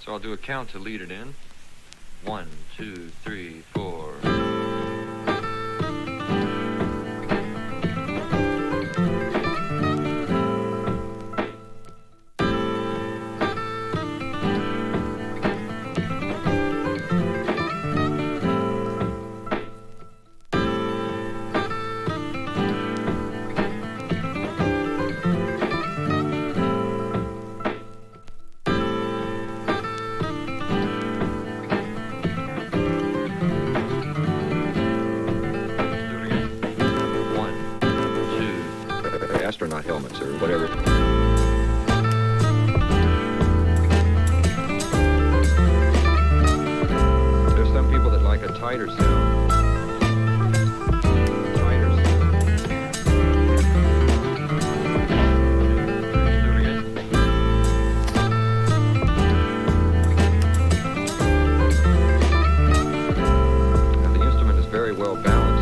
So I'll do a count to lead it in. 1, 2, 3, 4. Astronaut helmets or whatever. There's some people that like a tighter sound. Tighter sound. Now the instrument is very well balanced.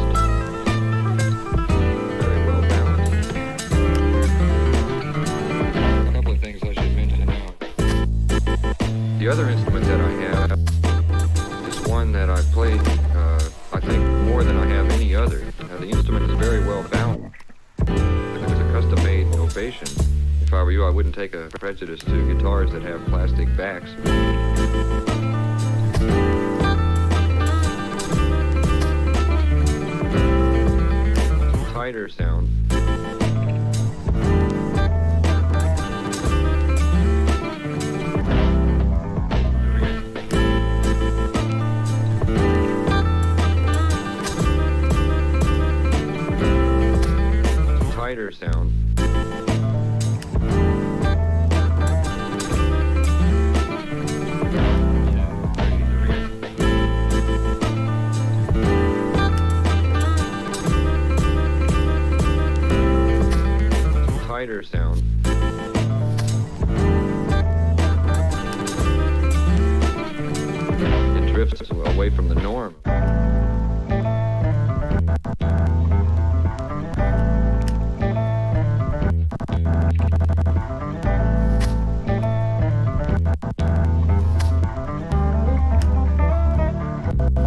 The other instrument that I have is one that I've played, I think, more than I have any other. Now, the instrument is very well balanced. It's a custom-made ovation. If I were you, I wouldn't take a prejudice to guitars that have plastic backs. Tighter sound. Tighter sound. Tighter sound. It drifts away from the norm.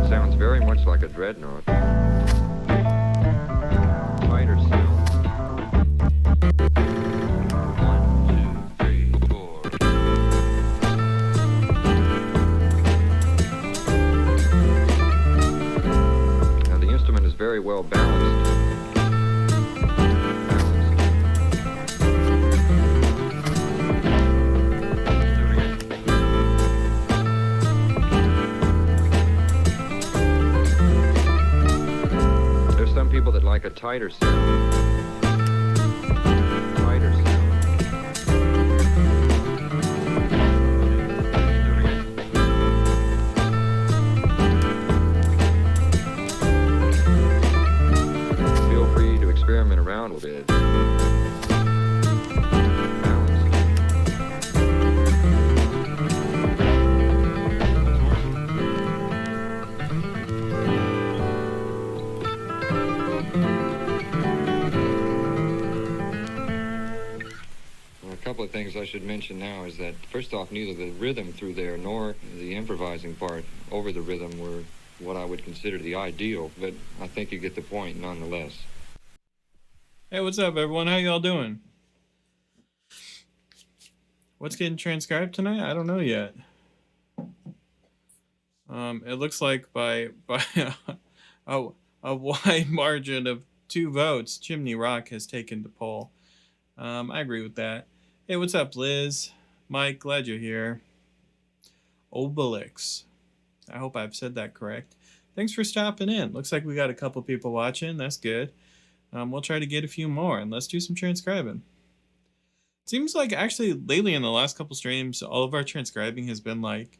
Sounds very much like a dreadnought. Tighter sound. 1, 2, 3, 4. Now the instrument is very well balanced. Some people that like a tighter sound. Tighter sound. Feel free to experiment around with it. A couple of things I should mention now is that, first off, neither the rhythm through there nor the improvising part over the rhythm were what I would consider the ideal, but I think you get the point nonetheless. Hey, what's up, everyone? How y'all doing? What's getting transcribed tonight? I don't know yet. It looks like by a wide margin of 2 votes, Chimney Rock has taken the poll. I agree with that. Hey, what's up, Liz? Mike, glad you're here. Obelix. I hope I've said that correct. Thanks for stopping in. Looks like we got a couple people watching. That's good. We'll try to get a few more, and let's do some transcribing. Seems like actually lately in the last couple streams, all of our transcribing has been like,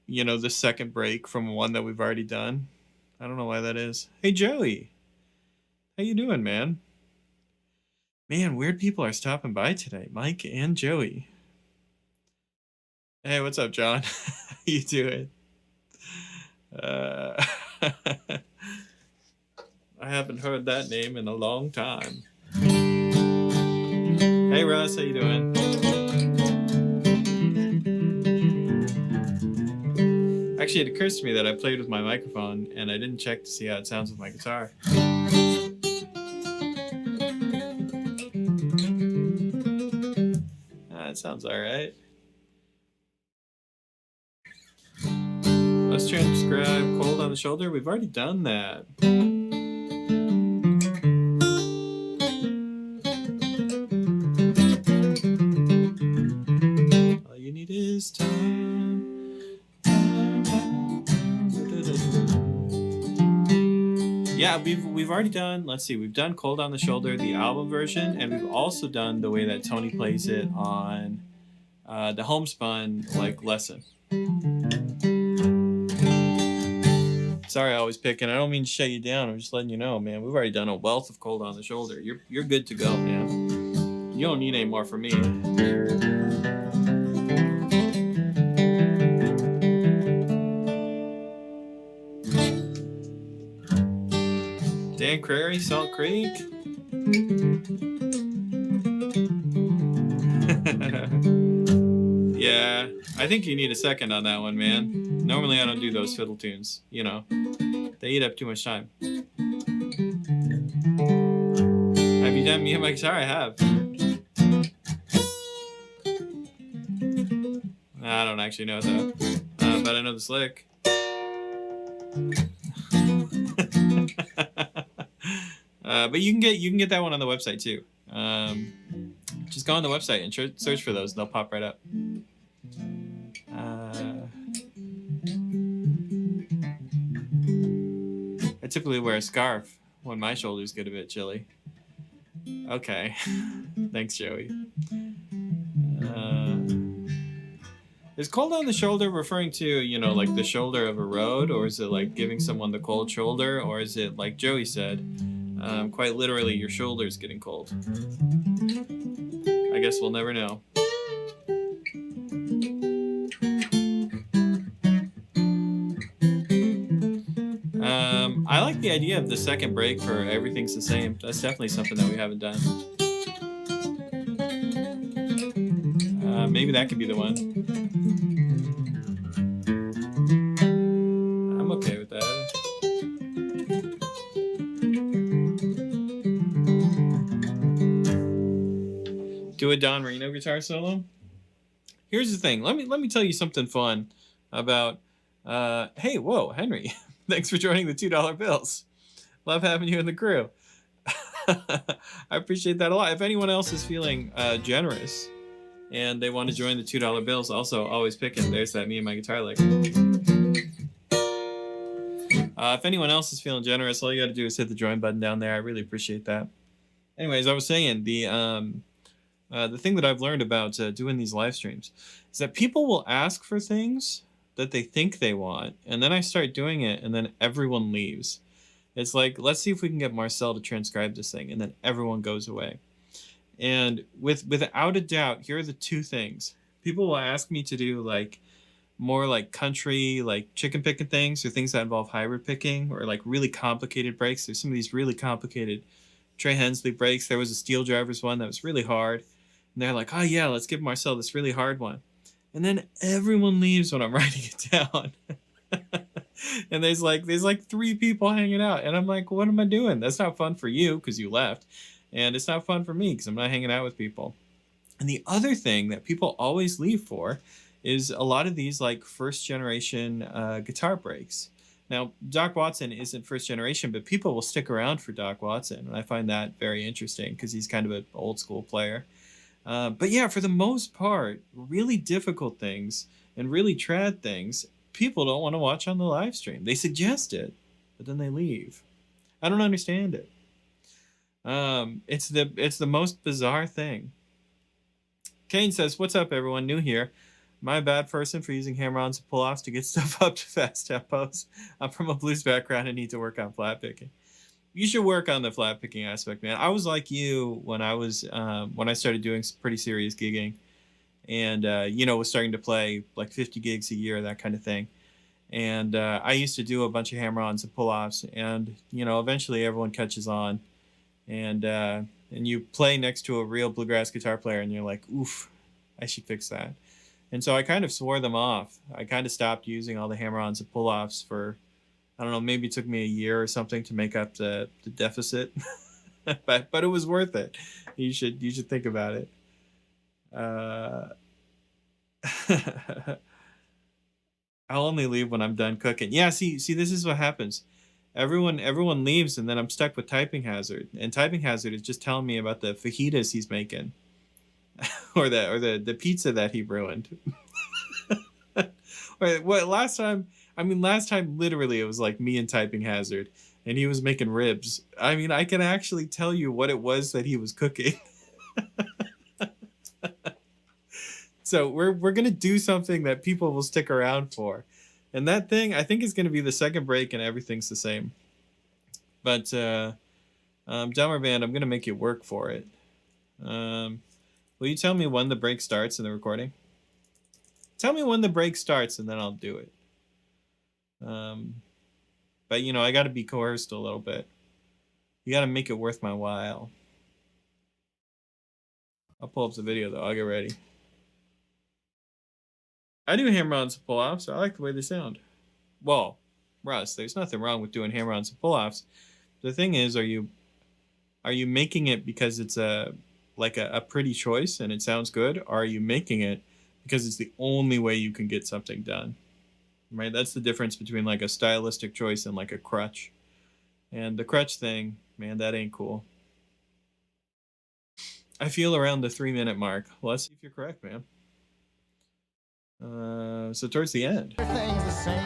you know, the second break from one that we've already done. I don't know why that is. Hey, Joey. How you doing, man? Man, weird people are stopping by today. Mike and Joey. Hey, what's up, John? How you doing? I haven't heard that name in a long time. Hey, Russ, how you doing? Actually, it occurs to me that I played with my microphone and I didn't check to see how it sounds with my guitar. It sounds alright. Let's transcribe Cold on the Shoulder. We've already done that. All you need is time. Yeah, we've already done, let's see, we've done Cold on the Shoulder, the album version, and we've also done the way that Tony plays it on the homespun lesson. Sorry, I was picking. I don't mean to shut you down. I'm just letting you know, man. We've already done a wealth of Cold on the Shoulder. You're good to go, man. You don't need any more from me. Dan Crary, Salt Creek. Yeah, I think you need a second on that one, man. Normally I don't do those fiddle tunes, you know. They eat up too much time. Have you done Me and My Guitar? I have. I don't actually know though, but I know the slick. But you can get that one on the website too. Just go on the website and search for those. They'll pop right up. I typically wear a scarf when my shoulders get a bit chilly. Okay. Thanks, Joey. Is cold on the shoulder referring to, you know, like the shoulder of a road? Or is it like giving someone the cold shoulder? Or is it, like Joey said, quite literally your shoulder's getting cold? I guess we'll never know. I like the idea of the second break for Everything's the Same. That's definitely something that we haven't done. Maybe that could be the one. I'm okay with that. Do a Don Reno guitar solo? Here's the thing. Let me tell you something fun about hey, whoa, Henry. Thanks for joining the $2 bills. Love having you in the crew. I appreciate that a lot. If anyone else is feeling generous and they want to join the $2 bills, also always picking. There's that Me and My Guitar lick. If anyone else is feeling generous, all you got to do is hit the join button down there. I really appreciate that. Anyways, I was saying the thing that I've learned about doing these live streams is that people will ask for things that they think they want, and then I start doing it, and then everyone leaves. It's like, let's see if we can get Marcel to transcribe this thing, and then everyone goes away. And without a doubt, here are the two things. People will ask me to do like more like country, like chicken picking things, or things that involve hybrid picking, or like really complicated breaks. There's some of these really complicated Trey Hensley breaks. There was a Steel Drivers one that was really hard, and they're like, oh yeah, let's give Marcel this really hard one. And then everyone leaves when I'm writing it down. And there's like 3 people hanging out. And I'm like, what am I doing? That's not fun for you because you left. And it's not fun for me because I'm not hanging out with people. And the other thing that people always leave for is a lot of these like first generation guitar breaks. Now, Doc Watson isn't first generation, but people will stick around for Doc Watson. And I find that very interesting because he's kind of an old school player. But yeah, for the most part, really difficult things and really trad things, people don't want to watch on the live stream. They suggest it, but then they leave. I don't understand it. It's the most bizarre thing. Kane says, what's up, everyone? New here. Am I a bad person for using hammer-ons and pull-offs to get stuff up to fast tempos? I'm from a blues background and need to work on flat picking. You should work on the flat picking aspect, man. I was like you when I was when I started doing pretty serious gigging, and you know, was starting to play like 50 gigs a year, that kind of thing. And I used to do a bunch of hammer-ons and pull-offs, and you know, eventually everyone catches on, and you play next to a real bluegrass guitar player, and you're like, oof, I should fix that. And so I kind of swore them off. I kind of stopped using all the hammer-ons and pull-offs for, I don't know, maybe it took me a year or something to make up the deficit. but it was worth it. You should think about it. I'll only leave when I'm done cooking. Yeah, see, this is what happens. Everyone leaves, and then I'm stuck with Typing Hazard. And Typing Hazard is just telling me about the fajitas he's making, or the pizza that he ruined. What last time? I mean, last time literally it was like me and Typing Hazard, and he was making ribs. I mean, I can actually tell you what it was that he was cooking. So we're gonna do something that people will stick around for, and that thing I think is gonna be the second break, and everything's the same. But Dumber Band, I'm gonna make you work for it. Will you tell me when the break starts in the recording? Tell me when the break starts, and then I'll do it. But you know, I got to be coerced a little bit. You got to make it worth my while. I'll pull up the video though. I'll get ready. I do hammer-ons and pull-offs. I like the way they sound. Well, Russ, there's nothing wrong with doing hammer-ons and pull-offs. The thing is, are you making it because it's a pretty choice and it sounds good, or are you making it because it's the only way you can get something done? Right? That's the difference between like a stylistic choice and like a crutch. And the crutch thing, man, that ain't cool. I feel around the 3-minute mark. Well, let's see if you're correct, man. So towards the end. Everything's the same.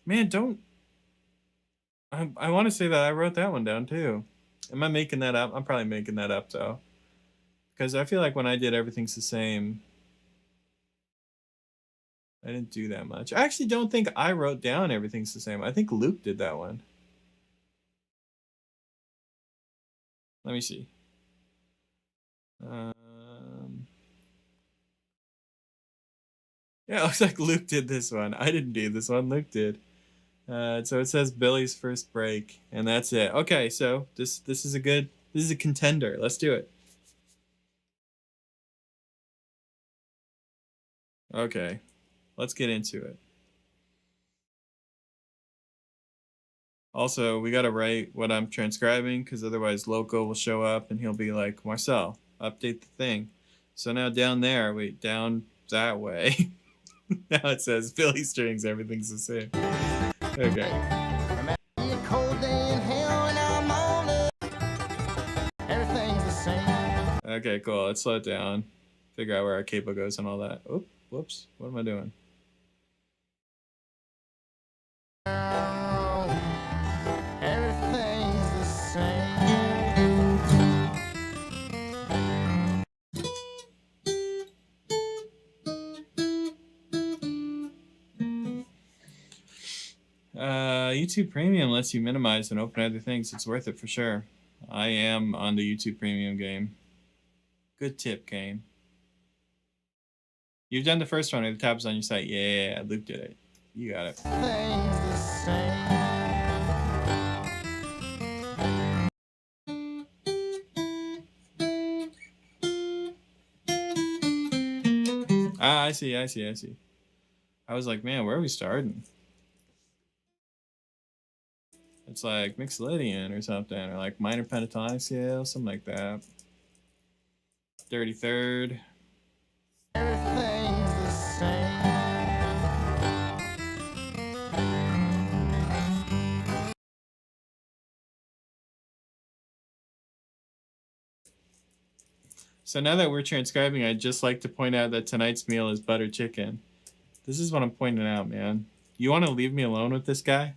Man, don't. I want to say that I wrote that one down too. Am I making that up? I'm probably making that up though, because I feel like when I did Everything's the Same, I didn't do that much. I actually don't think I wrote down Everything's the Same. I think Luke did that one. Let me see. Yeah, it looks like Luke did this one. I didn't do this one. Luke did. So it says Billy's first break, and that's it. Okay, so this is a contender. Let's do it. Okay, let's get into it. Also, we gotta write what I'm transcribing, because otherwise Loco will show up and he'll be like, Marcel, update the thing. So now down there, wait, down that way. Now it says Billy strings, everything's the same. Okay. Okay, cool. Let's slow it down. Figure out where our capo goes and all that. Oop, whoops. What am I doing? Everything's the same. YouTube Premium lets you minimize and open other things. It's worth it for sure. I am on the YouTube Premium game. Good tip, Kane. You've done the first one, or the tab's on your site. Yeah, Luke did it. You got it. Things the same. Ah, I see. I was like, man, where are we starting? It's like Mixolydian or something, or like minor pentatonic scale, something like that. 33rd. Everything's the same. So now that we're transcribing, I'd just like to point out that tonight's meal is butter chicken. This is what I'm pointing out, man. You want to leave me alone with this guy?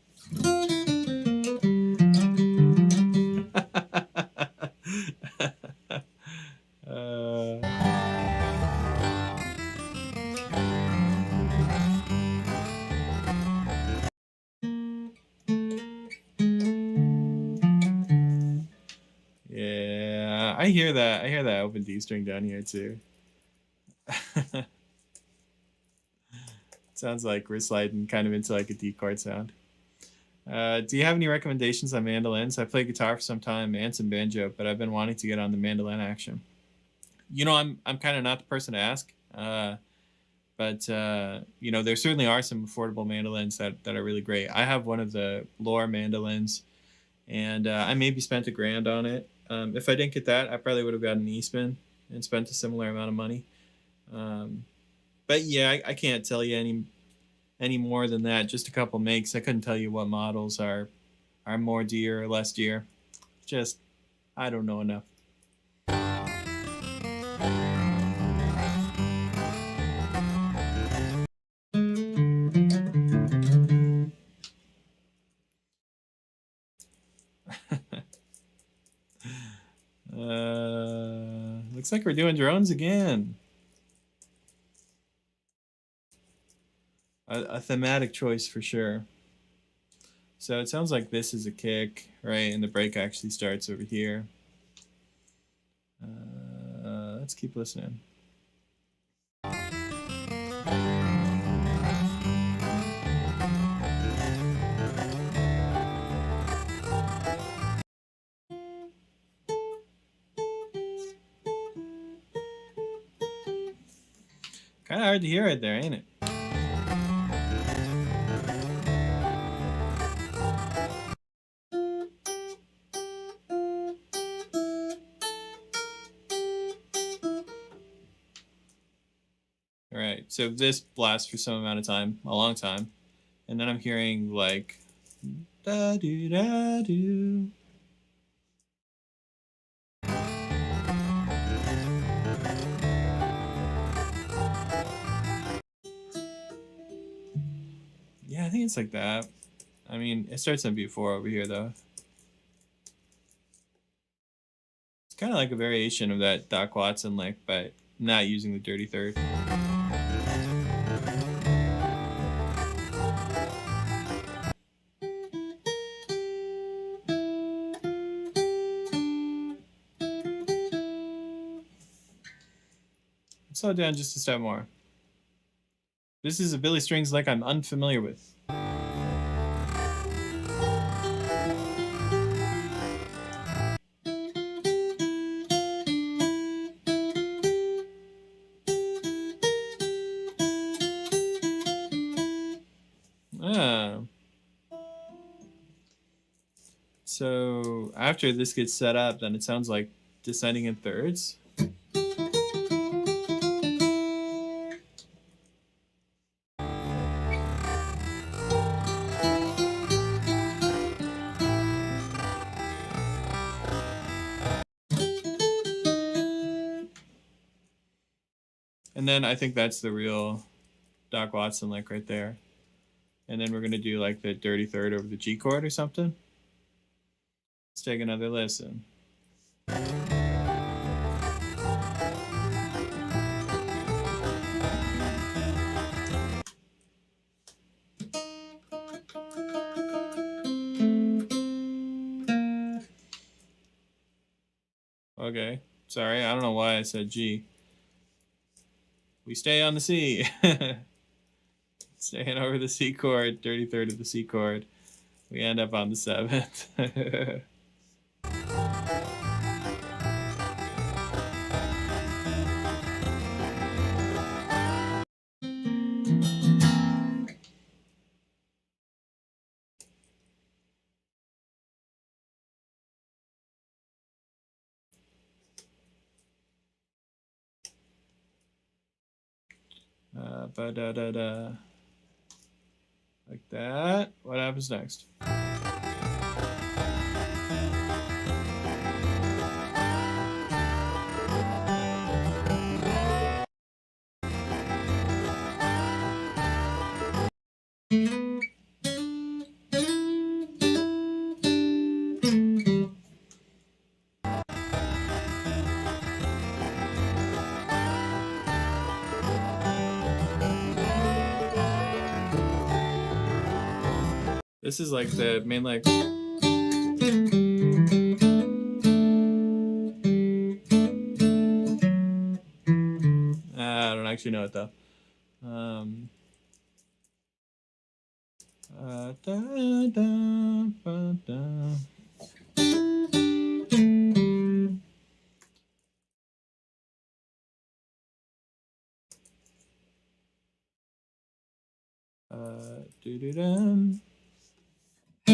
Yeah, I hear that. I hear that open D string down here too. Sounds like we're sliding kind of into like a D chord sound. Do you have any recommendations on mandolins? I played guitar for some time and some banjo, but I've been wanting to get on the mandolin action. You know, I'm kind of not the person to ask, but you know, there certainly are some affordable mandolins that are really great. I have one of the Lore mandolins, and I maybe spent $1,000 on it. If I didn't get that, I probably would have gotten an Eastman and spent a similar amount of money. But yeah, I can't tell you any more than that. Just a couple makes. I couldn't tell you what models are more dear or less dear. Just, I don't know enough. Looks like we're doing drones again. A thematic choice for sure. So it sounds like this is a kick, right? And the break actually starts over here. Let's keep listening. Kind of hard to hear right there, ain't it? All right, so this lasts for some amount of time, a long time, and then I'm hearing like da do da do. Yeah, I think it's like that. I mean, it starts on B4 over here though. It's kind of like a variation of that Doc Watson lick, but not using the dirty third. Slow it down just a step more. This is a Billy Strings lick I'm unfamiliar with. So after this gets set up, then it sounds like descending in thirds. And then I think that's the real Doc Watson lick right there. And then we're going to do like the dirty third over the G chord or something. Let's take another listen. Okay, sorry, I don't know why I said G. We stay on the C. Staying over the C chord, dirty third of the C chord. We end up on the 7th. Ba-da-da-da. Like that. What happens next? This is like the main lick. I don't actually know it though. Da, da, ba, da. Doo-doo-dum. I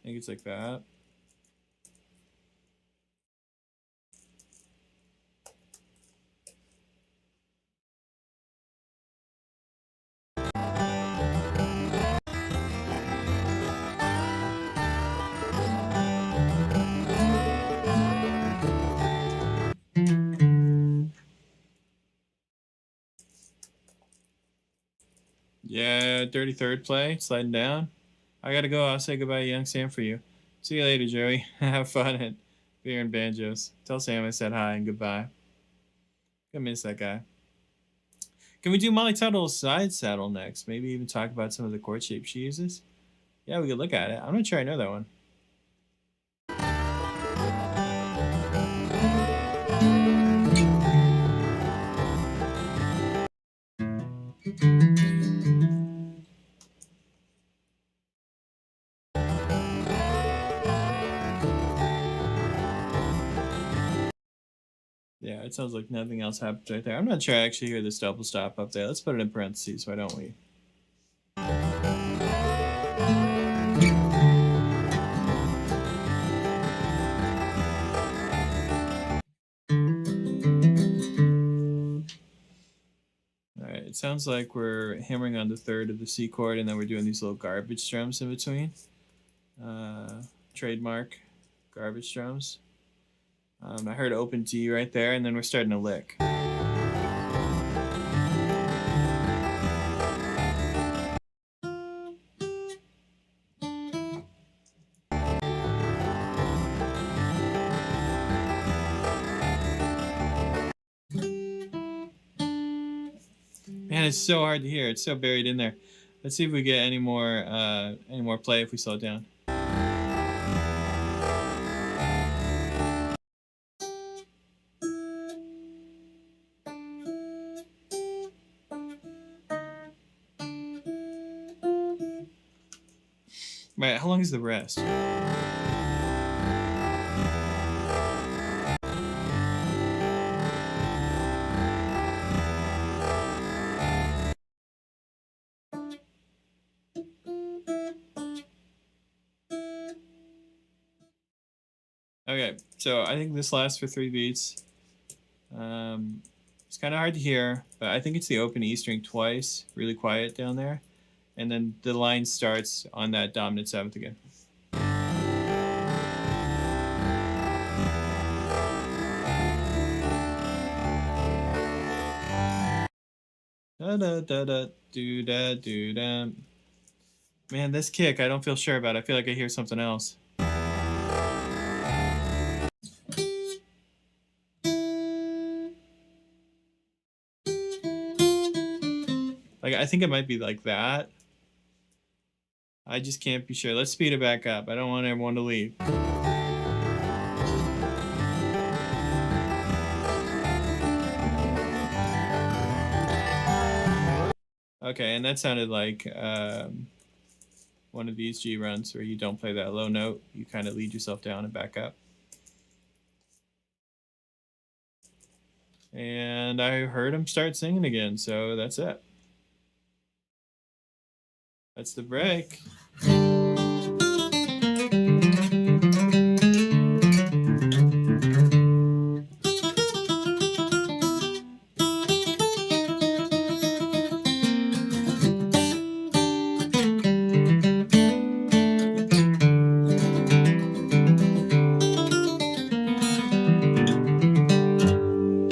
think it's like that. Yeah, dirty third play, sliding down. I gotta go. I'll say goodbye to Young Sam for you. See you later, Joey. Have fun at beer and banjos. Tell Sam I said hi and goodbye. Gonna miss that guy. Can we do Molly Tuttle's side saddle next? Maybe even talk about some of the chord shapes she uses? Yeah, we could look at it. I'm not sure I know that one. Yeah, it sounds like nothing else happens right there. I'm not sure I actually hear this double stop up there. Let's put it in parentheses, why don't we? Alright, it sounds like we're hammering on the third of the C chord and then we're doing these little garbage strums in between. Trademark garbage strums. I heard open D right there, and then we're starting to lick. Man, it's so hard to hear. It's so buried in there. Let's see if we get any more play if we slow it down. Right, how long is the rest? Okay, so I think this lasts for 3 beats. It's kind of hard to hear, but I think it's the open E string twice, really quiet down there. And then the line starts on that dominant 7th again. Da da da da do da do da. Man, this kick I don't feel sure about. I feel like I hear something else. Like I think it might be like that. I just can't be sure. Let's speed it back up. I don't want everyone to leave. Okay, and that sounded like one of these G runs where you don't play that low note. You kind of lead yourself down and back up. And I heard him start singing again, so that's it. That's the break.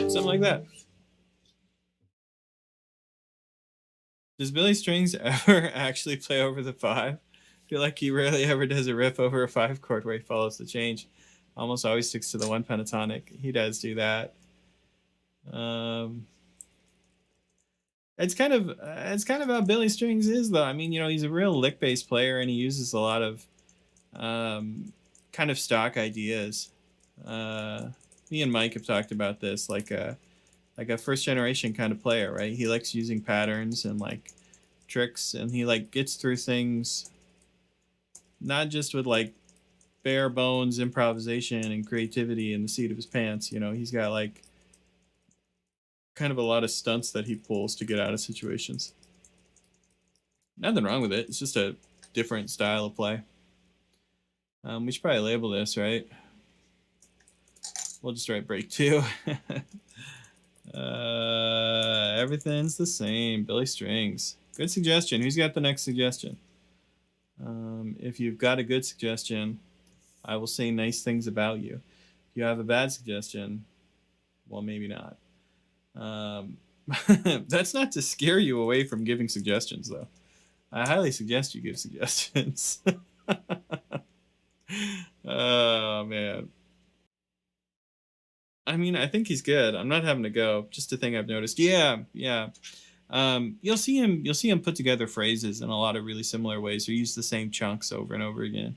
Something like that. Does Billy Strings ever actually play over the 5? I feel like he rarely ever does a riff over a 5 chord where he follows the change. Almost always sticks to the 1 pentatonic. He does do that. It's kind of how Billy Strings is, though. I mean, you know, he's a real lick-based player, and he uses a lot of kind of stock ideas. Me and Mike have talked about this, like a first generation kind of player, right? He likes using patterns and like tricks, and he like gets through things not just with like bare bones improvisation and creativity in the seat of his pants. You know, he's got like kind of a lot of stunts that he pulls to get out of situations. Nothing wrong with it. It's just a different style of play. We should probably label this, right? We'll just write break 2. Everything's the same. Billy Strings. Good suggestion. Who's got the next suggestion? If you've got a good suggestion, I will say nice things about you. If you have a bad suggestion, well, maybe not. That's not to scare you away from giving suggestions, though. I highly suggest you give suggestions. Oh, man. I mean, I think he's good. I'm not having to go. Just a thing I've noticed. Yeah. You'll see him put together phrases in a lot of really similar ways, or use the same chunks over and over again.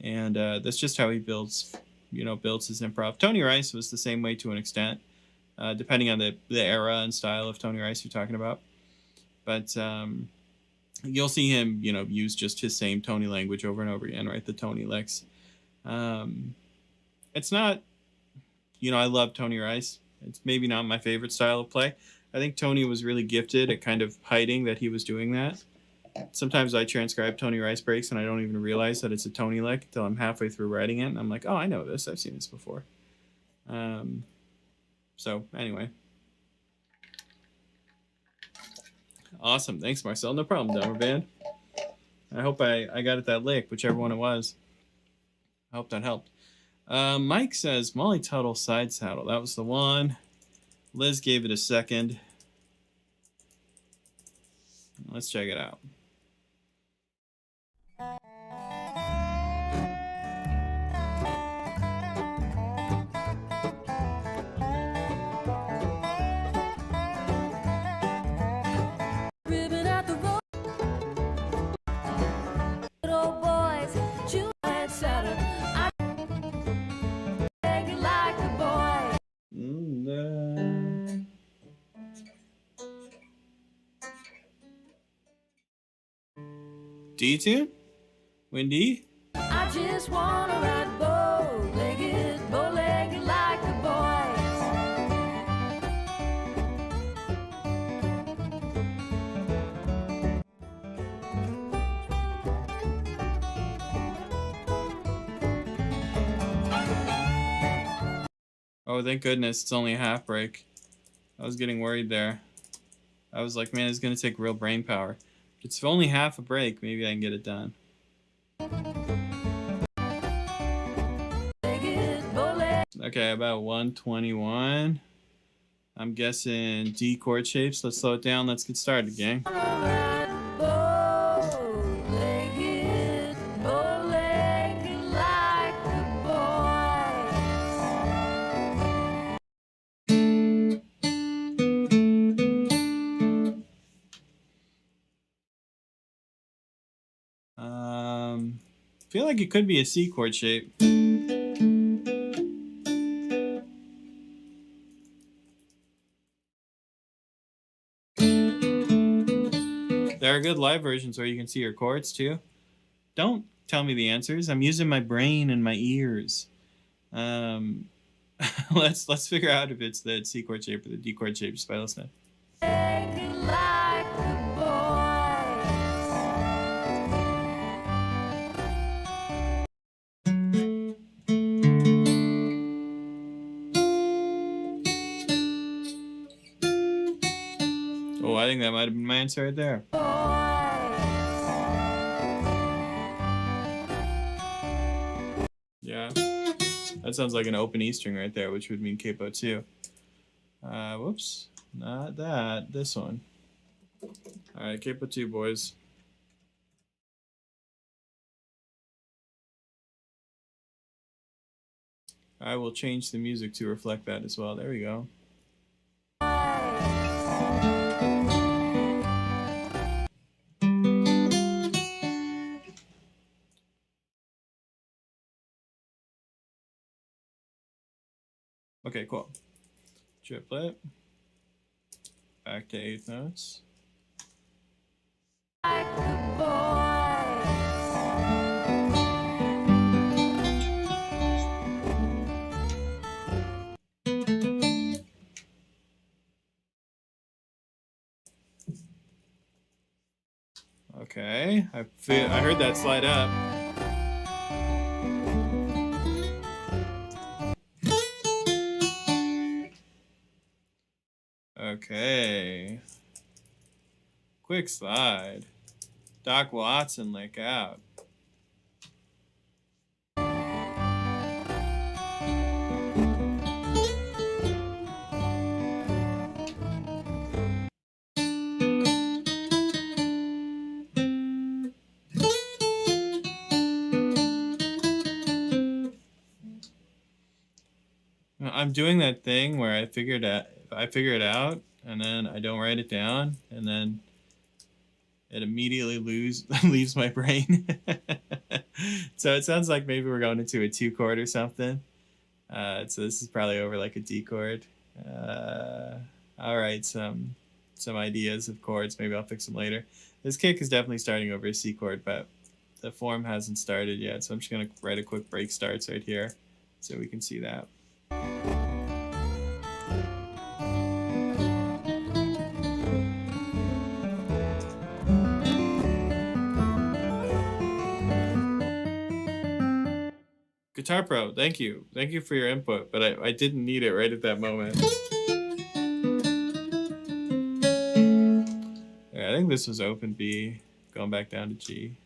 And that's just how he builds his improv. Tony Rice was the same way to an extent, depending on the era and style of Tony Rice you're talking about. But you'll see him, use just his same Tony language over and over again, right? The Tony licks. It's not, I love Tony Rice. It's maybe not my favorite style of play. I think Tony was really gifted at kind of hiding that he was doing that. Sometimes I transcribe Tony Rice breaks and I don't even realize that it's a Tony lick until I'm halfway through writing it. And I'm like, oh, I know this. I've seen this before. So anyway. Awesome. Thanks, Marcel. No problem, Dumber Band. I hope I got it that lick, whichever one it was. I hope that helped. Mike says Molly Tuttle side saddle. That was the one. Liz gave it a second. Let's check it out. D-tune? Wendy? I just wanna ride bow-legged like the boys. Oh, thank goodness, it's only a half break. I was getting worried there. I was like, man, it's gonna take real brain power. It's only half a break. Maybe I can get it done. Okay, about 121. I'm guessing D chord shapes. Let's slow it down. Let's get started, gang. I feel like it could be a C chord shape. There are good live versions where you can see your chords too. Don't tell me the answers. I'm using my brain and my ears. Let's figure out if it's the C chord shape or the D chord shape just by listening. Oh, I think that might have been my answer right there. Yeah, that sounds like an open E string right there, which would mean capo 2. Whoops, not that, this one. All right, capo 2, boys. I will change the music to reflect that as well. There we go. Okay, cool. Triplet. Back to 8th notes. Okay, I heard that slide up. Okay. Quick slide. Doc Watson lick out. I'm doing that thing where I figure it out and then I don't write it down and then it immediately leaves my brain. So it sounds like maybe we're going into a 2 chord or something. So this is probably over like a D chord. I'll write some ideas of chords. Maybe I'll fix them later. This kick is definitely starting over a C chord, but the form hasn't started yet. So I'm just gonna write a quick break starts right here so we can see that. Guitar Pro, thank you. Thank you for your input, but I didn't need it right at that moment. Yeah, I think this was open B, going back down to G.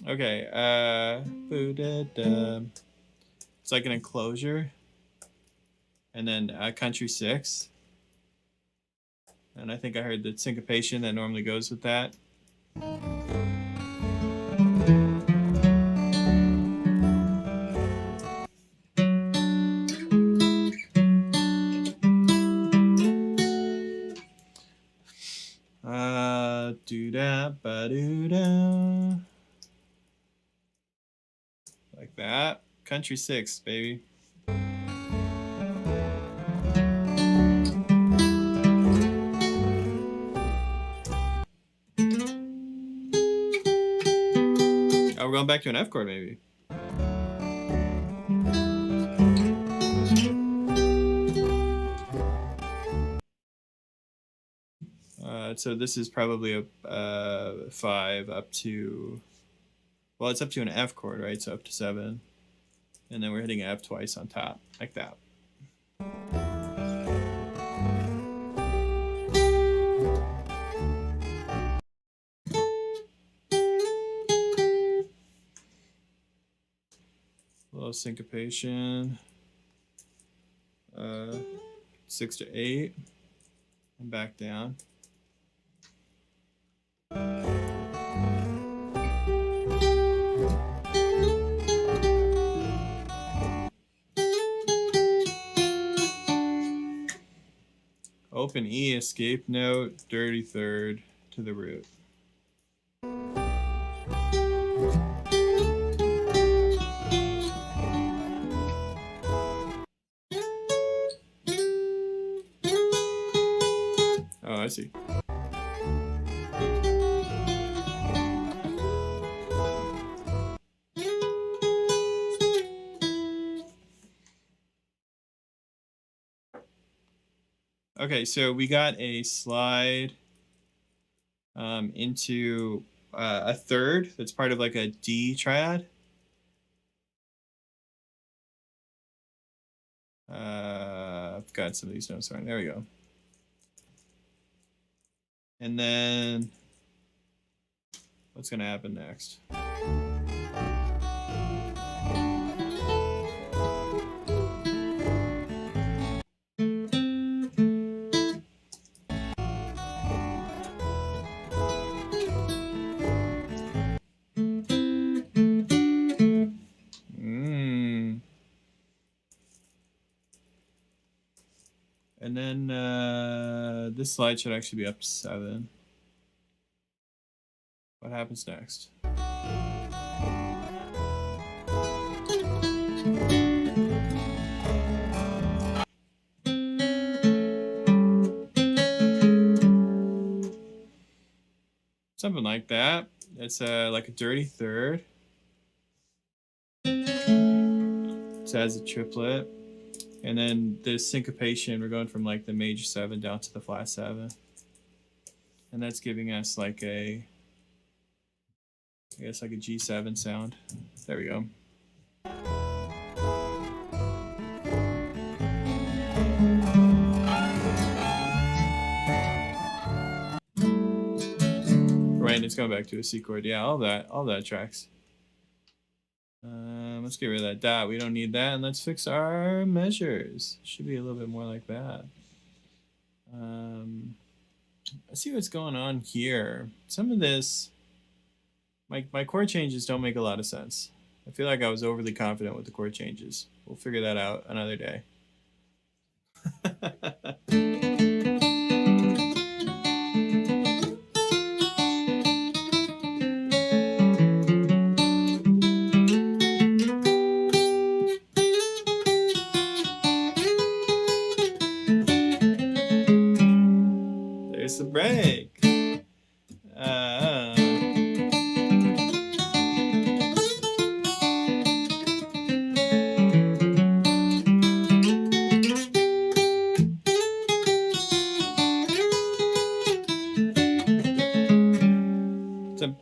Okay, it's like an enclosure, and then country 6, and I think I heard the syncopation that normally goes with that. Do-da, ba-do-da. Like that. Country 6, baby. Oh, we're going back to an F chord, maybe. So this is probably a 5 up to, well, it's up to an F chord, right? So up to 7. And then we're hitting F twice on top, like that. A little syncopation. 6 to 8. And back down. Open E, escape note, dirty third to the root. Oh, I see. Okay, so we got a slide into a third that's part of like a D triad. I've got some of these notes wrong. There we go. And then what's going to happen next? And then this slide should actually be up to 7. What happens next? Something like that. It's like a dirty third. It has a triplet. And then the syncopation, we're going from like the major 7 down to the flat 7. And that's giving us like a, I guess like a G7 sound. There we go. Right, it's going back to a C chord. Yeah, all that tracks. Let's get rid of that dot. We don't need that. And let's fix our measures. Should be a little bit more like that. Let's see what's going on here. Some of this, my chord changes don't make a lot of sense. I feel like I was overly confident with the chord changes. We'll figure that out another day. There's the break.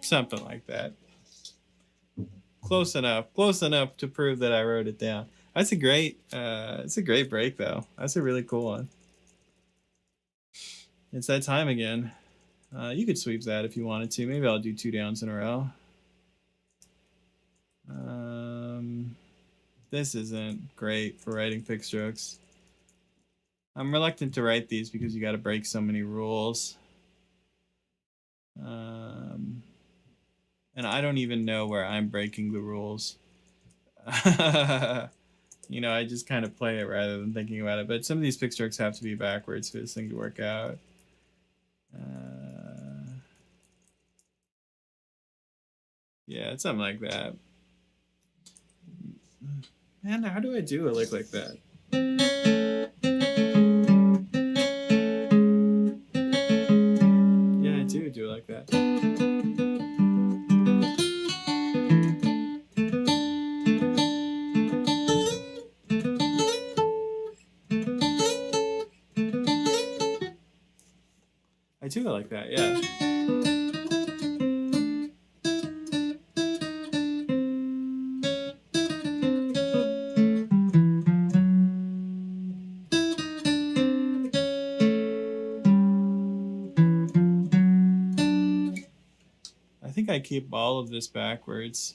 Something like that. Close enough to prove that I wrote it down. That's a great, it's a great break though. That's a really cool one. It's that time again. You could sweep that if you wanted to. Maybe I'll do 2 downs in a row. This isn't great for writing pick strokes. I'm reluctant to write these because you got to break so many rules. And I don't even know where I'm breaking the rules. You know, I just kind of play it rather than thinking about it. But some of these pick strokes have to be backwards for this thing to work out. Yeah, it's something like that. Man, how do I do a lick like that? Yeah, I do it like that. I do it like that, yeah. I keep all of this backwards.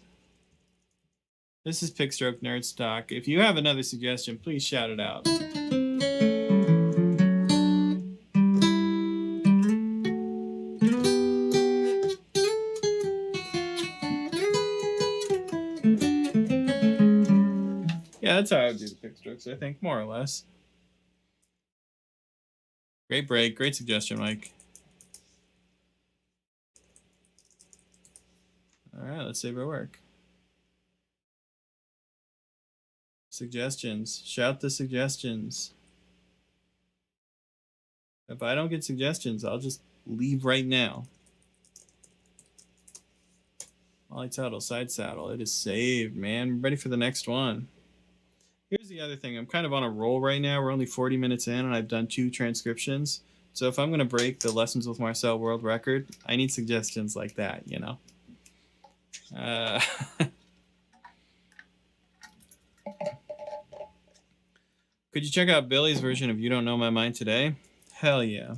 This is Pick Stroke Nerd Stock. If you have another suggestion, please shout it out. Yeah, that's how I would do the pick strokes, I think, more or less. Great break, great suggestion, Mike. Alright, let's save our work. Suggestions. Shout the suggestions. If I don't get suggestions, I'll just leave right now. Molly Tuttle, side saddle. It is saved, man. I'm ready for the next one. Here's the other thing. I'm kind of on a roll right now. We're only 40 minutes in, and I've done 2 transcriptions. So if I'm going to break the Lessons with Marcel world record, I need suggestions like that, you know? Could you check out Billy's version of You Don't Know My Mind Today? Hell yeah.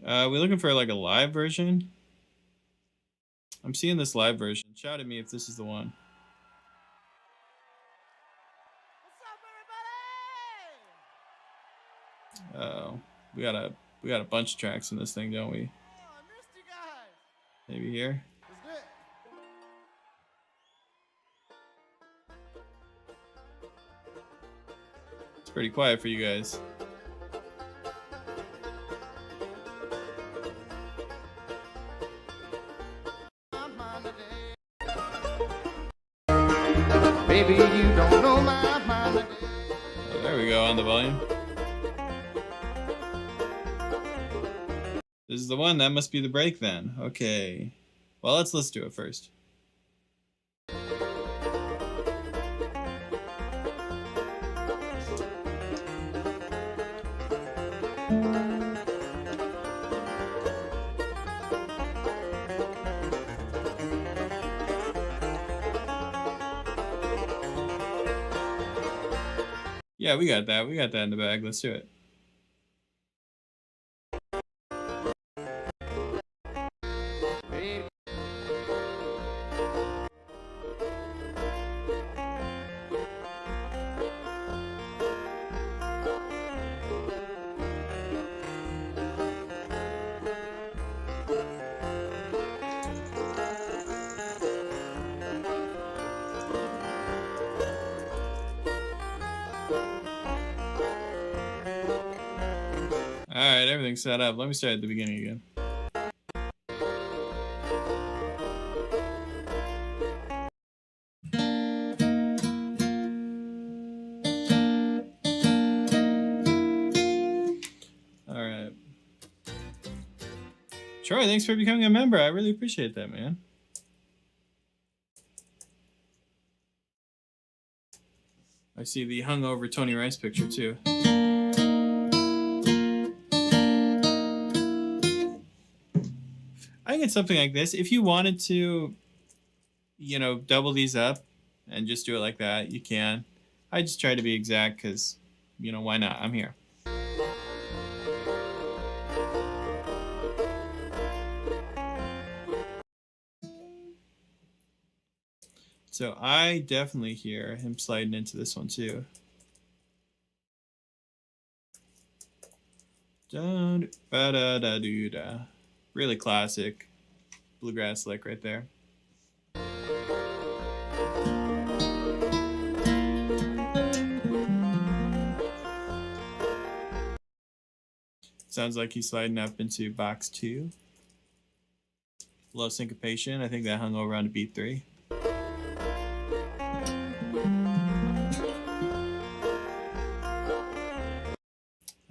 We looking for like a live version? I'm seeing this live version. Shout at me if this is the one. What's up, everybody? Oh, we got a bunch of tracks in this thing, don't we? Oh, I missed you guys. Maybe here. Let's do it. It's pretty quiet for you guys. Baby, you don't know my mind. Oh, there we go on the volume. This is the one. That must be the break then. Okay. Well, let's do it first. Yeah, we got that. We got that in the bag. Let's do it. Alright, everything's set up. Let me start at the beginning again. Alright. Troy, thanks for becoming a member. I really appreciate that, man. I see the hungover Tony Rice picture, too. I think it's something like this. If you wanted to, you know, double these up and just do it like that, you can. I just try to be exact because, you know, why not? I'm here. So I definitely hear him sliding into this one too. Da-da-da-doo-da. Really classic bluegrass lick right there. Sounds like he's sliding up into box 2. Low syncopation. I think that hung over on beat 3.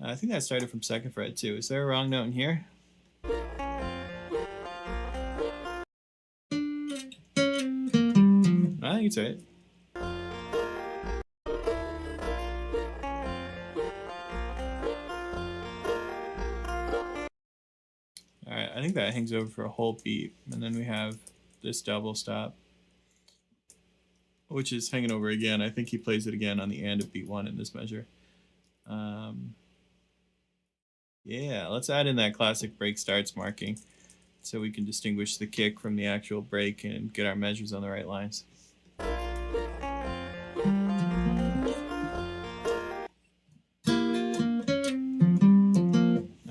I think that started from 2nd fret too. Is there a wrong note in here? I think it's right. Alright, I think that hangs over for a whole beat. And then we have this double stop, which is hanging over again. I think he plays it again on the end of beat 1 in this measure. Yeah, let's add in that classic break starts marking so we can distinguish the kick from the actual break and get our measures on the right lines.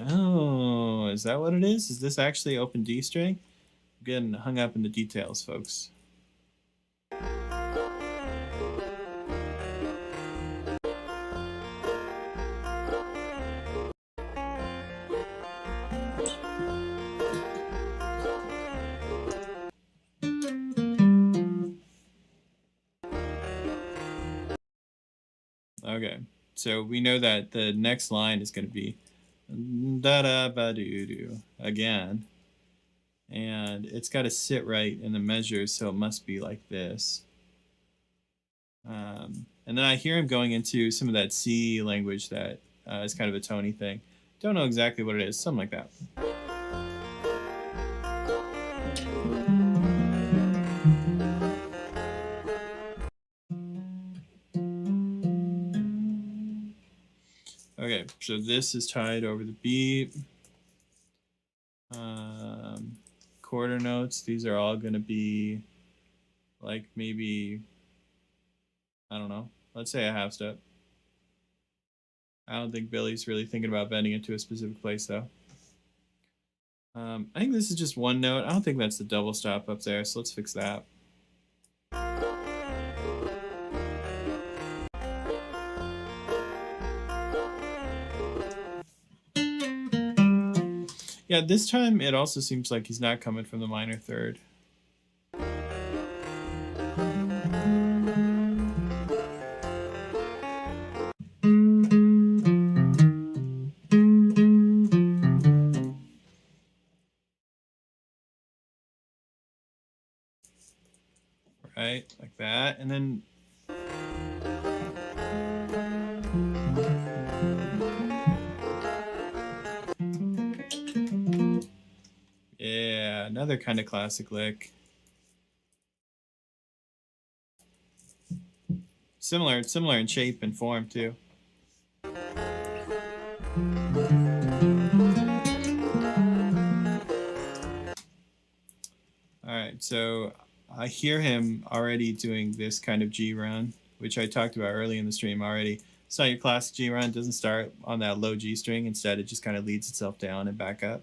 Oh, is that what it is? Is this actually open D string? I'm getting hung up in the details, folks. Okay, so we know that the next line is going to be da-da-ba-doo-doo again. And it's got to sit right in the measure, so it must be like this. And then I hear him going into some of that C language that is kind of a Tony thing. Don't know exactly what it is, something like that. Okay, so this is tied over the beat. Quarter notes, these are all going to be like maybe, I don't know, let's say a half step. I don't think Billy's really thinking about bending it to a specific place though. I think this is just one note. I don't think that's the double stop up there, so let's fix that. Yeah, this time it also seems like he's not coming from the minor third. Right, like that, and then yeah, another kind of classic lick. Similar in shape and form too. All right, so I hear him already doing this kind of G run, which I talked about early in the stream already. It's not your classic G run. It doesn't start on that low G string. Instead, it just kind of leads itself down and back up.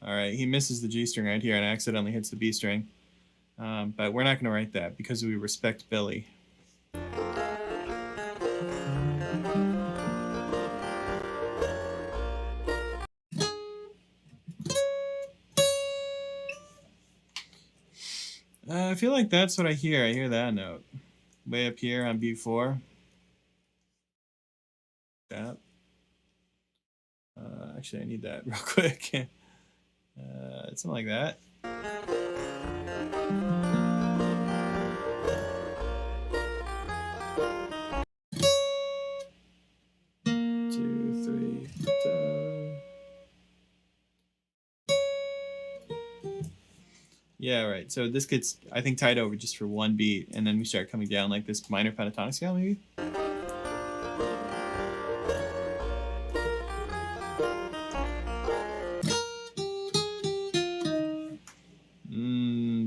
All right, he misses the G string right here and accidentally hits the B string. But we're not going to write that because we respect Billy. I feel like that's what I hear. I hear that note. Way up here on B4. That. Actually, I need that real quick. Something like that. Two, three, yeah, right. So this gets, I think, tied over just for one beat, and then we start coming down like this minor pentatonic scale, maybe?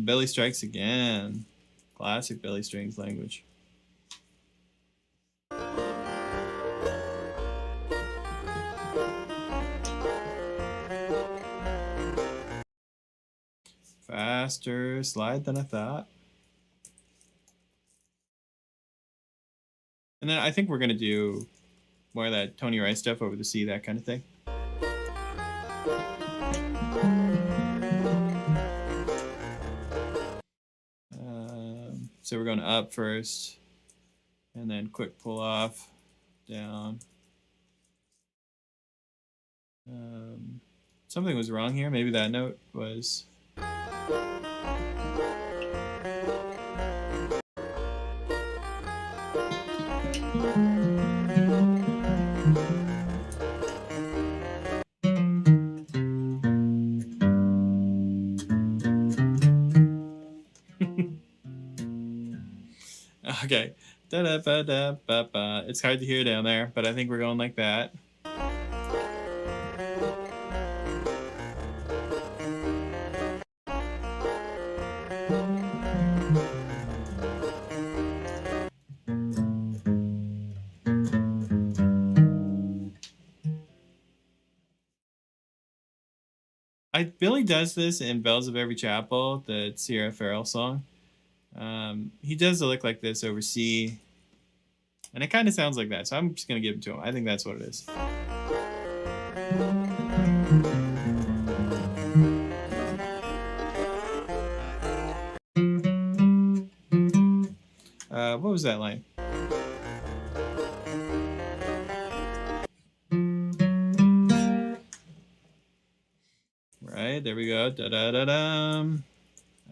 Billy strikes again. Classic Billy strings language. Faster slide than I thought. And then I think we're going to do more of that Tony Rice stuff over the C, that kind of thing. So we're going up first, and then quick pull off, down. Something was wrong here. Maybe that note was... Okay. Da-da-ba-da-ba-ba. It's hard to hear down there, but I think we're going like that. Billy does this in Bells of Every Chapel, the Sierra Farrell song. He does a lick like this over C, and it kind of sounds like that, so I'm just going to give it to him. I think that's what it is. What was that line? Right, there we go. Da-da-da-dum.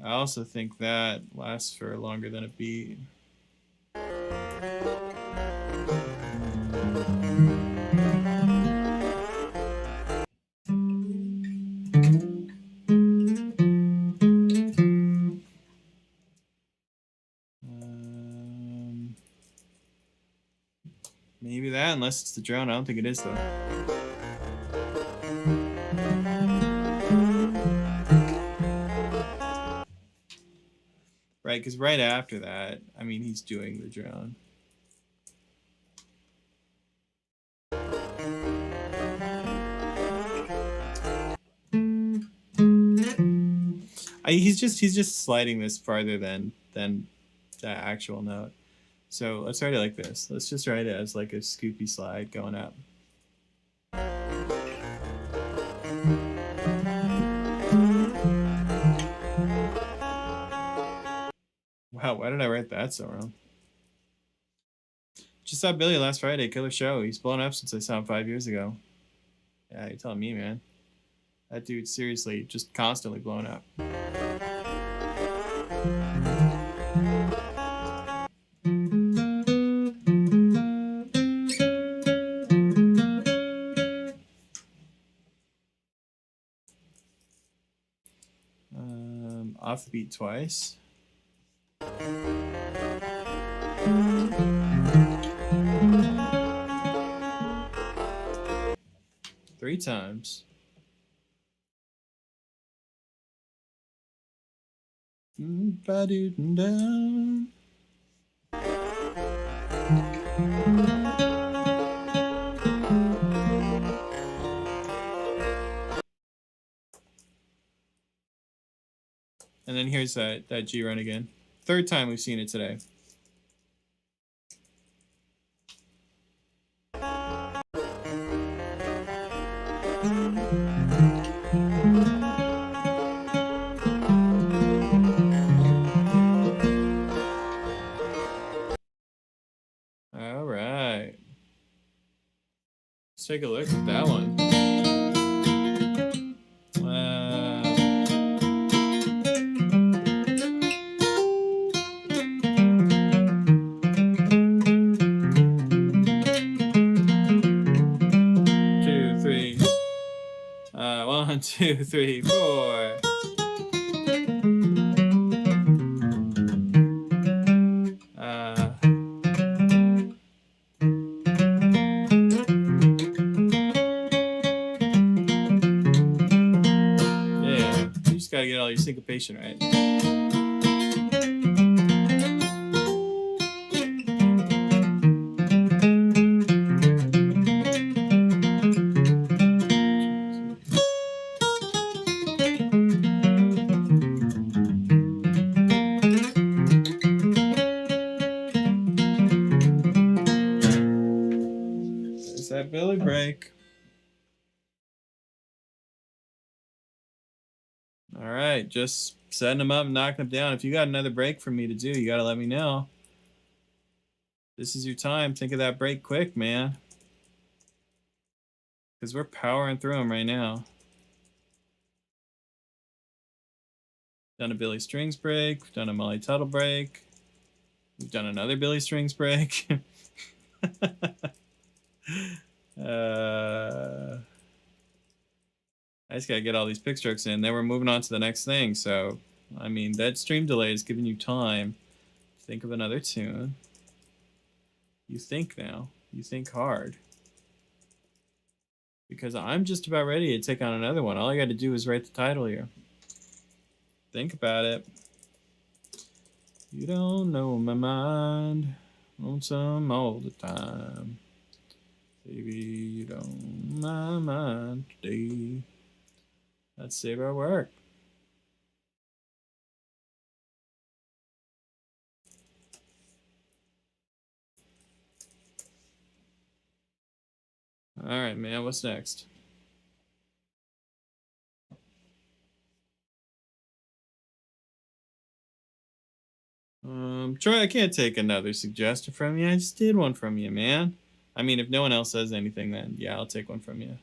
I also think that lasts for longer than a beat. Maybe that, unless it's the drone. I don't think it is, though. Right, because right after that, I mean, he's doing the drone. He's just sliding this farther than the actual note. So let's write it like this. Let's just write it as like a SKYPE slide going up. Wow, why did I write that so wrong? just saw Billy last Friday. Killer show. He's blown up since I saw him 5 years ago. Yeah, you're telling me, man. That dude's seriously just constantly blown up. Offbeat twice. Three times. Ba-doo-dum-dum. And then here's that G run again. Third time we've seen it today. All right. Let's take a look at that one. 1, 2, 3, 4. Yeah, you just gotta get all your syncopation right. That Billy break. All right, just setting them up and knocking them down. If you got another break for me to do, you got to let me know. This is your time. Think of that break quick, man. Because we're powering through them right now. Done a Billy Strings break. We've done a Molly Tuttle break. We've done another Billy Strings break. I just gotta get all these pick strokes in. Then we're moving on to the next thing. So, I mean, that stream delay is giving you time to think of another tune. You think now. You think hard. Because I'm just about ready to take on another one. All I gotta do is write the title here. Think about it. You don't know my mind. Want some all the time. Baby, you don't know my mind today. Let's save our work. All right, man, what's next? Troy, I can't take another suggestion from you. I just did one from you, man. I mean, if no one else says anything, then yeah, I'll take one from you.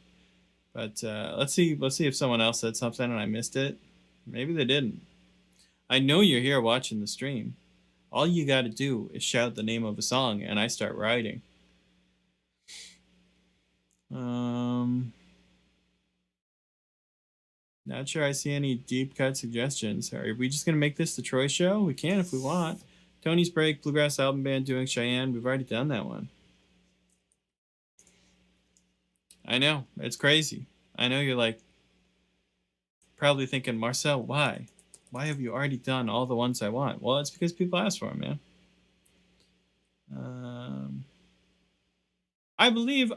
But let's see if someone else said something and I missed it. Maybe they didn't. I know you're here watching the stream. All you got to do is shout the name of a song and I start writing. Not sure I see any deep cut suggestions. Are we just going to make this the Troy show? We can if we want. Tony's Break, Bluegrass Album Band doing Cheyenne. We've already done that one. I know. It's crazy. I know you're like probably thinking, Marcel, why? Why have you already done all the ones I want? Well, it's because people asked for them, man. I believe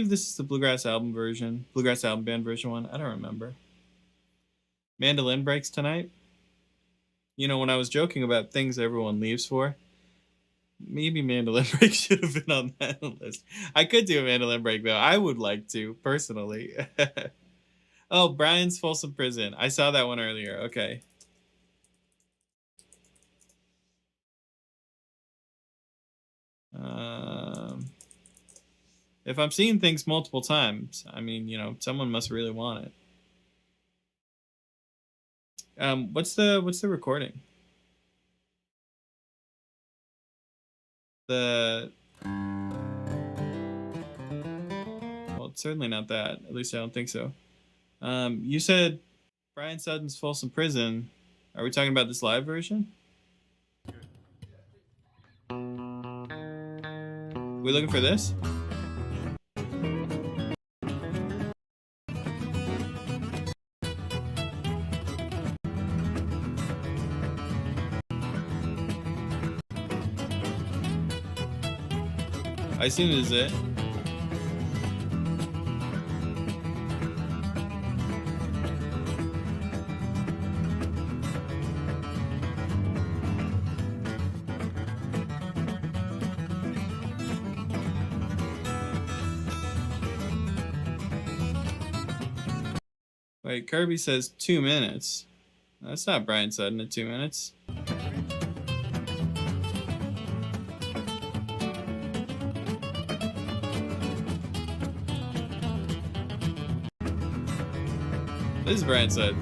this is the Bluegrass album version. Bluegrass Album Band version one. I don't remember. Mandolin breaks tonight. You know, when I was joking about things everyone leaves for, maybe mandolin break should have been on that list. I could do a mandolin break, though. I would like to, personally. Oh, Brian's Folsom Prison. I saw that one earlier. Okay. If I'm seeing things multiple times, I mean, you know, someone must really want it. What's the recording? Well, it's certainly not that. At least I don't think so. You said Brian Sutton's Folsom Prison. Are we talking about this live version? We looking for this? I assume this is it. Wait, Kirby says 2 minutes. That's not Brian Sutton at 2 minutes. This is Brian Sutton.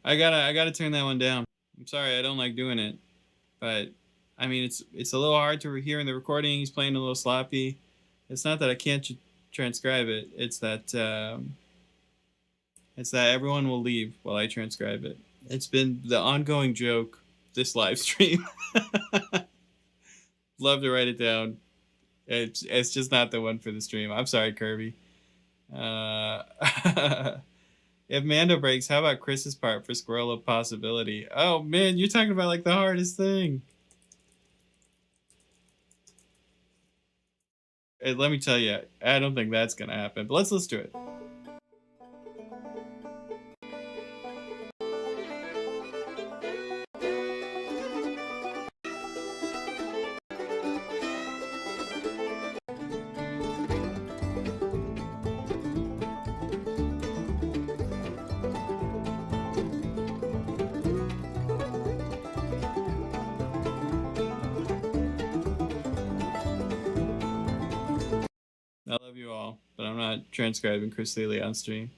I gotta turn that one down. I'm sorry, I don't like doing it, but I mean it's a little hard to hear in the recording. He's playing a little sloppy. It's not that I can't transcribe it. It's that everyone will leave while I transcribe it. It's been the ongoing joke this live stream. Love to write it down. It's just not the one for the stream. I'm sorry, Kirby. If Mando breaks, how about Chris's part for Squirrel of Possibility? Oh man, you're talking about like the hardest thing. Hey, let me tell you, I don't think that's gonna happen. But let's do it. I love you all, but I'm not transcribing Chris Leely on stream.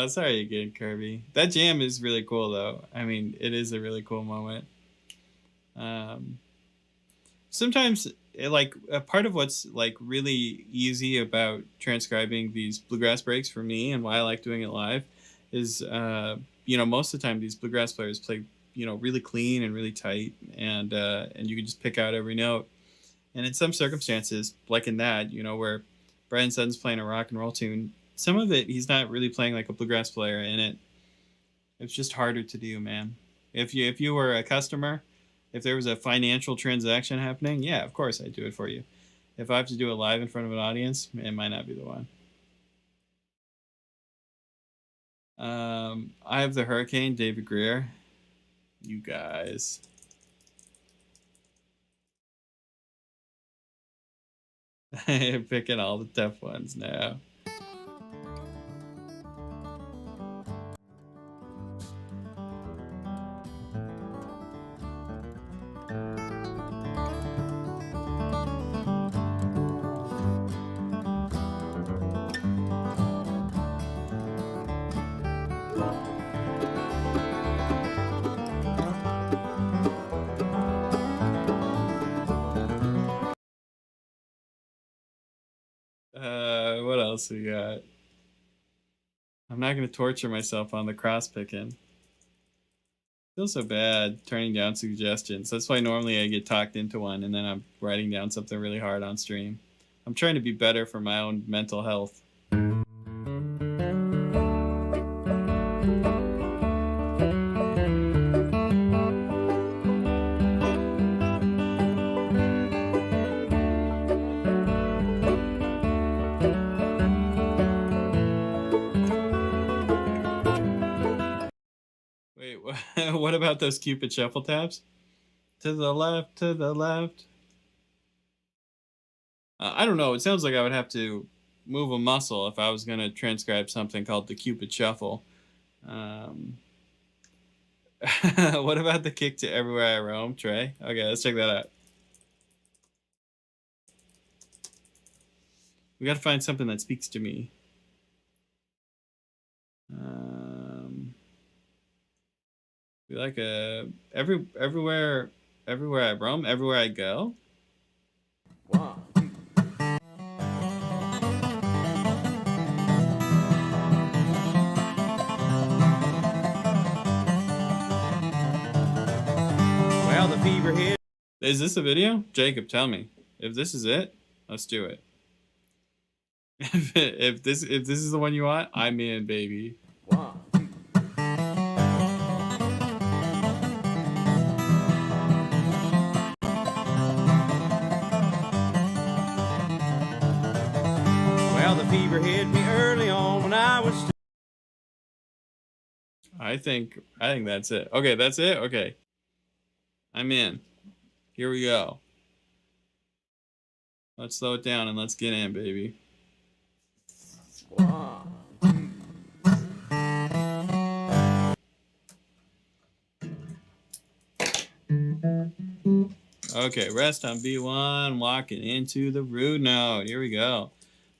Sorry again, Kirby. That jam is really cool, though. I mean, it is a really cool moment. Sometimes, like, a part of what's like really easy about transcribing these bluegrass breaks for me, and why I like doing it live, is you know, most of the time these bluegrass players play, you know, really clean and really tight, and you can just pick out every note. And in some circumstances, like in that, you know, where Brian Sutton's playing a rock and roll tune, some of it he's not really playing like a bluegrass player, and it's just harder to do, man. If you were a customer, if there was a financial transaction happening, yeah, of course I'd do it for you. If I have to do it live in front of an audience, it might not be the one. I have the Hurricane, David Greer. You guys. Picking all the tough ones now. What else we got? I'm not going to torture myself on the cross picking. Feels so bad turning down suggestions. That's why normally I get talked into one and then I'm writing down something really hard on stream. I'm trying to be better for my own mental health. What about those Cupid shuffle tabs? To the left, to the left. I don't know. It sounds like I would have to move a muscle if I was going to transcribe something called the Cupid shuffle. What about the kick to Everywhere I Roam, Trey? Okay, let's check that out. We got to find something that speaks to me. We like a everywhere I roam, everywhere I go. Wow. Well, the fever hit. Is this a video? Jacob, tell me. If this is it, let's do it. If this is the one you want, I'm in, baby. Wow. Well, the fever hit me early on when I was. I think that's it. Okay, that's it. Okay, I'm in. Here we go. Let's slow it down and let's get in, baby. Wow. Okay, rest on B1, walking into the root note. Here we go.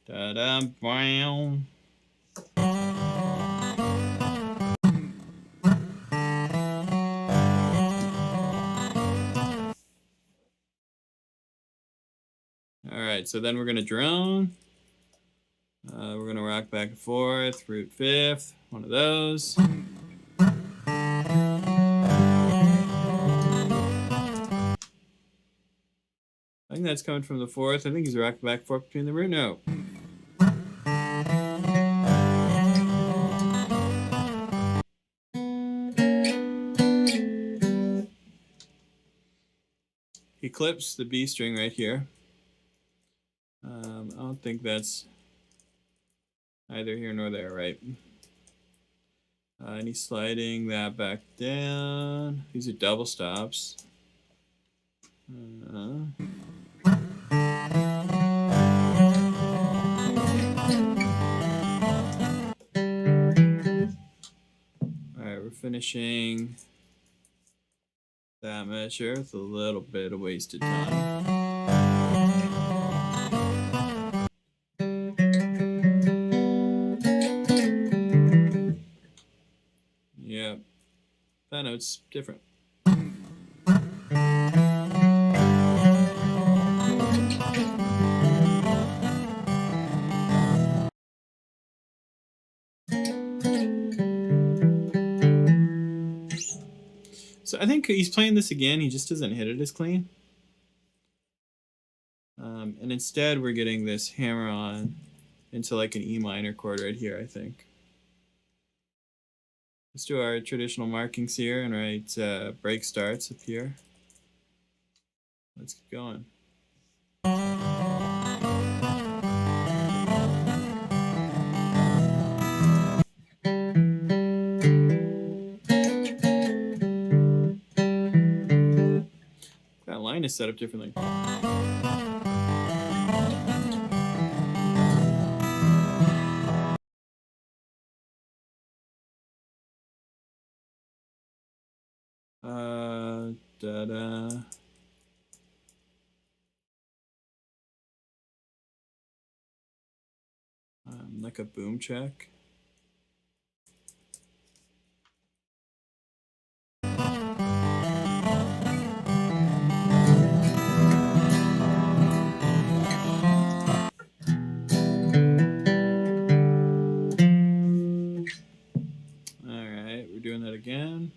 Da-dum, brown. All right, so then we're gonna drone. We're gonna rock back and forth, root fifth, one of those. I think that's coming from the fourth. I think he's rocking back and forth between the root note. He clips the B string right here. I don't think that's either here nor there, right? And he's sliding that back down. These are double stops. Alright, we're finishing that measure with a little bit of wasted time. Yep, that note's different. So I think he's playing this again. He just doesn't hit it as clean. And instead we're getting this hammer on into like an E minor chord right here, I think. Let's do our traditional markings here and write break starts up here. Let's keep going. That line is set up differently. Da-da. Like a boom check. Alright, we're doing that again.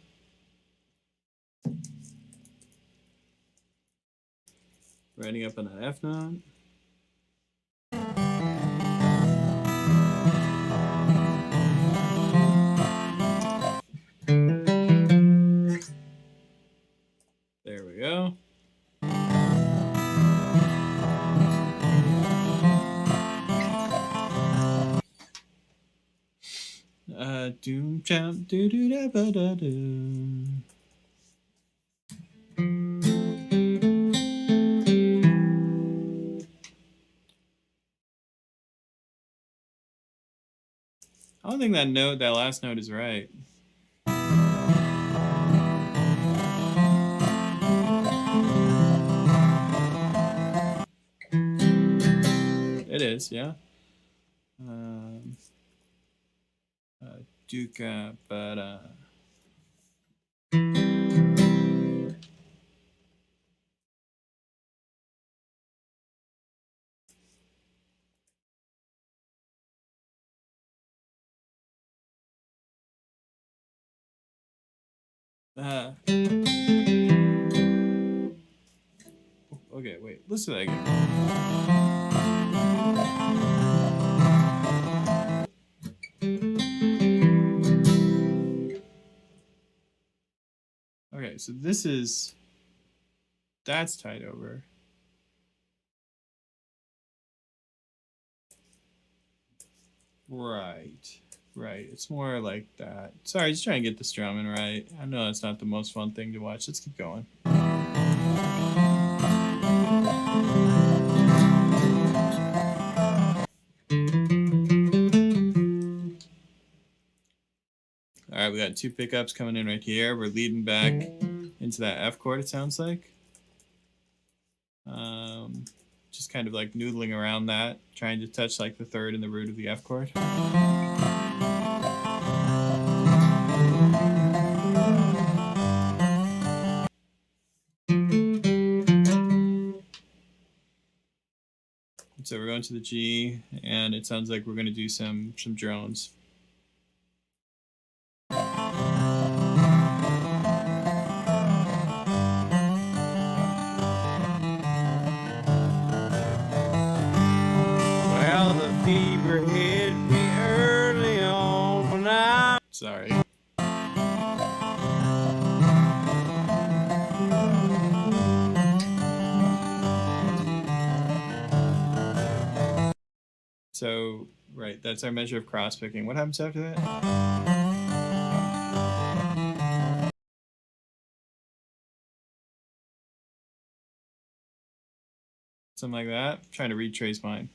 Writing up on that F note. There we go. Doom jump doo doo da ba da doo. I don't think that last note is right. It is, yeah. Duka, but okay, wait. Listen to that again. Okay, so that's tied over. Right. It's more like that. Sorry, just trying to get the strumming right. I know it's not the most fun thing to watch. Let's keep going. All right, we got 2 pickups coming in right here. We're leading back into that F chord, it sounds like. Just kind of like noodling around that, trying to touch like the 3rd and the root of the F chord. So we're going to the G, and it sounds like we're going to do some drones. Well, the fever hit me early on when I... Sorry. So, right, that's our measure of cross picking. What happens after that? Something like that. I'm trying to retrace mine.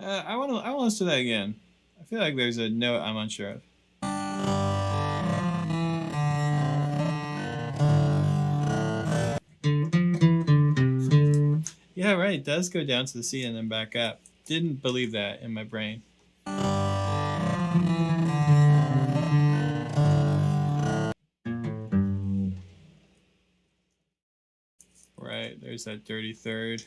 I want to listen to that again. I feel like there's a note I'm unsure of. Yeah, right. It does go down to the C and then back up. Didn't believe that in my brain. Right, there's that dirty 3rd.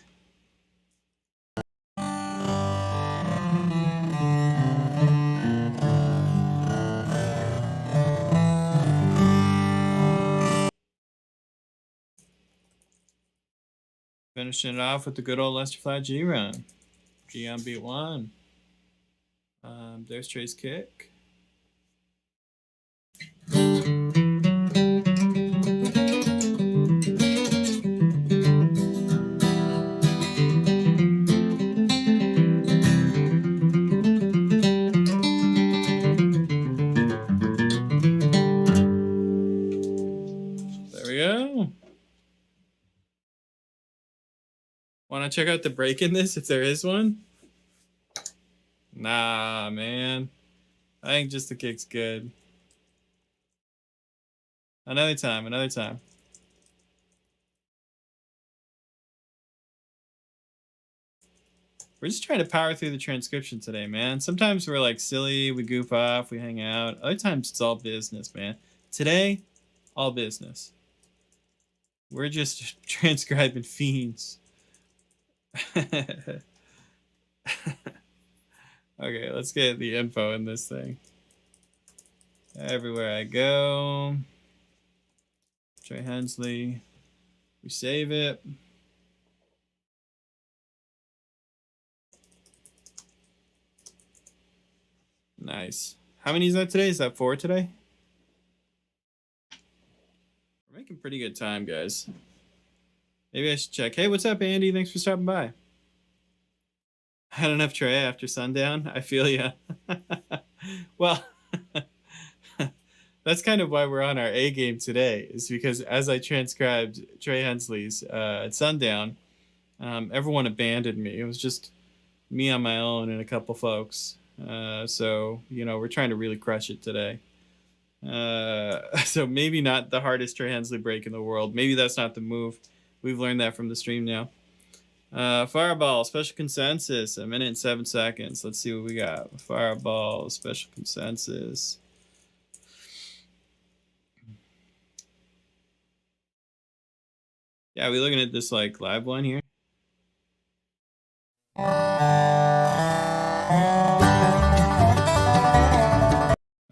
Finishing it off with the good old Lester flat G run. G on beat 1. There's Trey's kick. There we go. Want to check out the break in this if there is one? Nah, man. I think just the kick's good. Another time. We're just trying to power through the transcription today, man. Sometimes we're like silly, we goof off, we hang out. Other times it's all business, man. Today, all business. We're just transcribing fiends. Okay, let's get the info in this thing. Everywhere I go. Trey Hensley. We save it. Nice. How many is that today? Is that 4 today? We're making pretty good time, guys. Maybe I should check. Hey, what's up, Andy? Thanks for stopping by. Had enough Trey after sundown? I feel ya. Well, that's kind of why we're on our A game today, is because as I transcribed Trey Hensley's at sundown, everyone abandoned me. It was just me on my own and a couple folks. So, you know, we're trying to really crush it today. So maybe not the hardest Trey Hensley break in the world. Maybe that's not the move. We've learned that from the stream now. Fireball, special consensus, 1 minute and 7 seconds. Let's see what we got. Fireball, special consensus. Yeah, are we looking at this like live one here?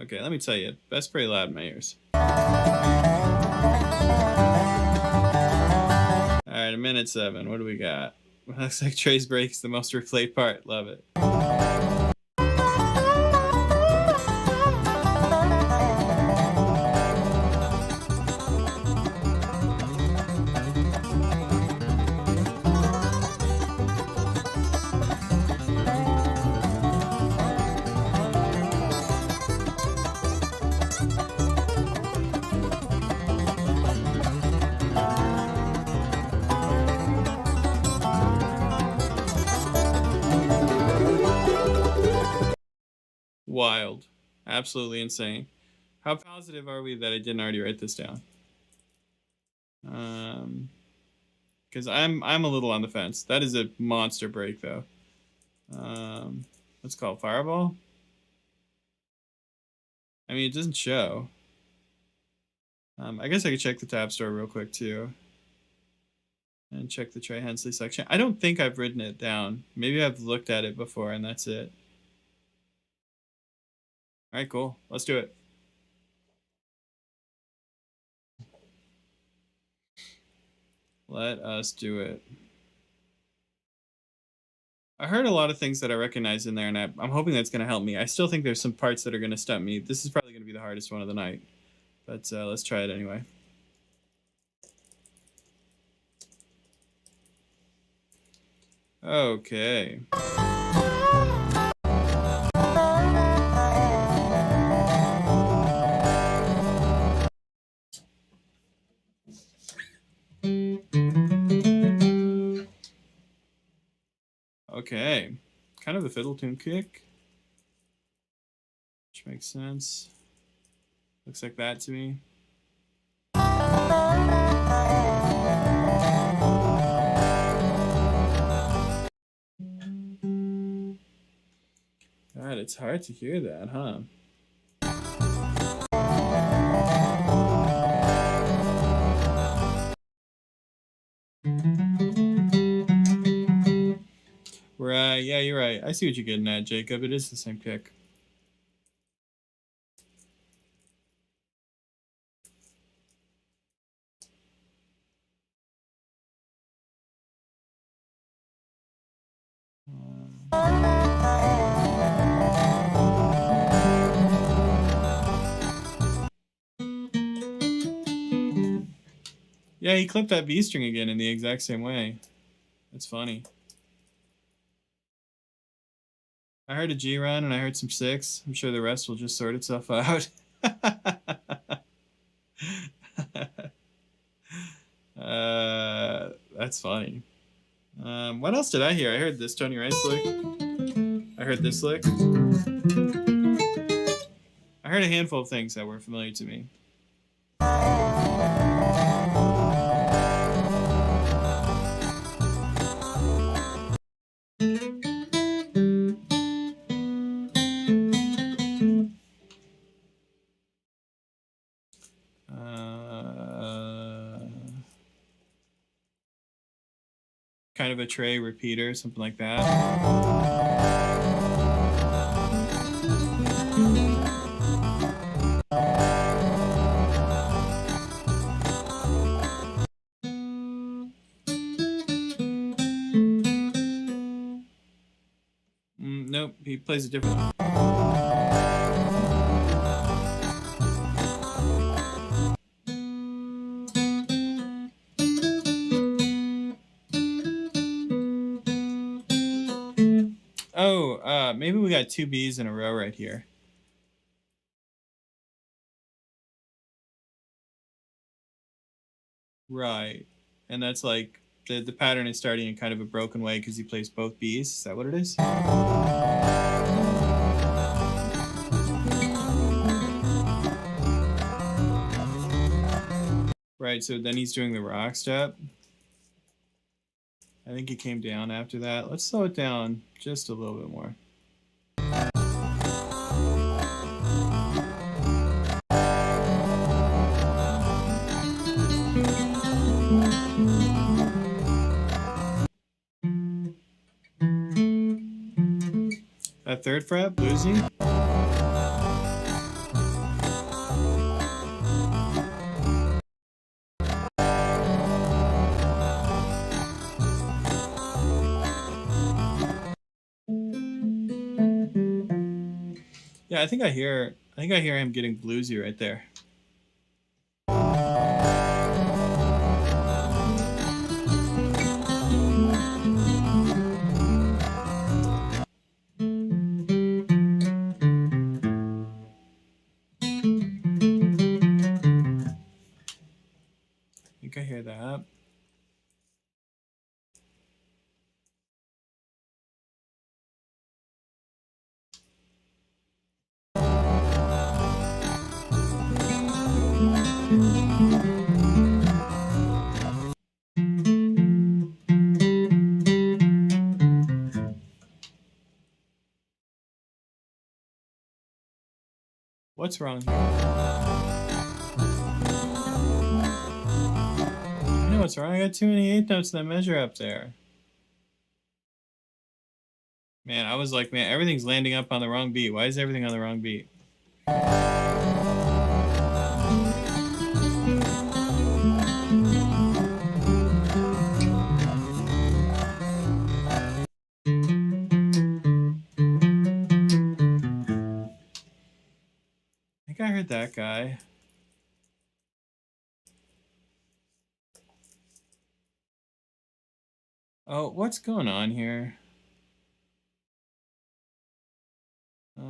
Okay, let me tell you, that's pretty loud in my ears. All right, 1 minute 7. What do we got? Looks like Trey's break is the most replayed part. Love it. Wild. Absolutely insane. How positive are we that I didn't already write this down? Because I'm a little on the fence. That is a monster break, though. Let's call it Fireball. I mean, it doesn't show. I guess I could check the tab store real quick, too. And check the Trey Hensley section. I don't think I've written it down. Maybe I've looked at it before, and that's it. All right, cool. Let's do it. Let us do it. I heard a lot of things that I recognize in there, and I'm hoping that's going to help me. I still think there's some parts that are going to stump me. This is probably going to be the hardest one of the night, but let's try it anyway. Okay. Okay, kind of a fiddle tune kick, which makes sense. Looks like that to me. God, it's hard to hear that, huh? Right, yeah, you're right. I see what you're getting at, Jacob. It is the same kick. Yeah, he clipped that B string again in the exact same way. That's funny. I heard a G run and I heard some 6. I'm sure the rest will just sort itself out. That's funny. What else did I hear? I heard this Tony Rice lick. I heard this lick. I heard a handful of things that were familiar to me. Kind of a Trey repeater, something like that. Nope, he plays a different one. Oh, maybe we got 2 Bs in a row right here. Right. And that's like the pattern is starting in kind of a broken way because he plays both Bs. Is that what it is? Right, so then he's doing the rock step. I think he came down after that. Let's slow it down just a little bit more. That 3rd fret, bluesy. Yeah, I think I hear him getting bluesy right there. I think I hear that. What's wrong here? I know what's wrong. I got too many 8th notes in that measure up there. Man, I was like, man, everything's landing up on the wrong beat. Why is everything on the wrong beat? I think I heard that guy. Oh, what's going on here? Do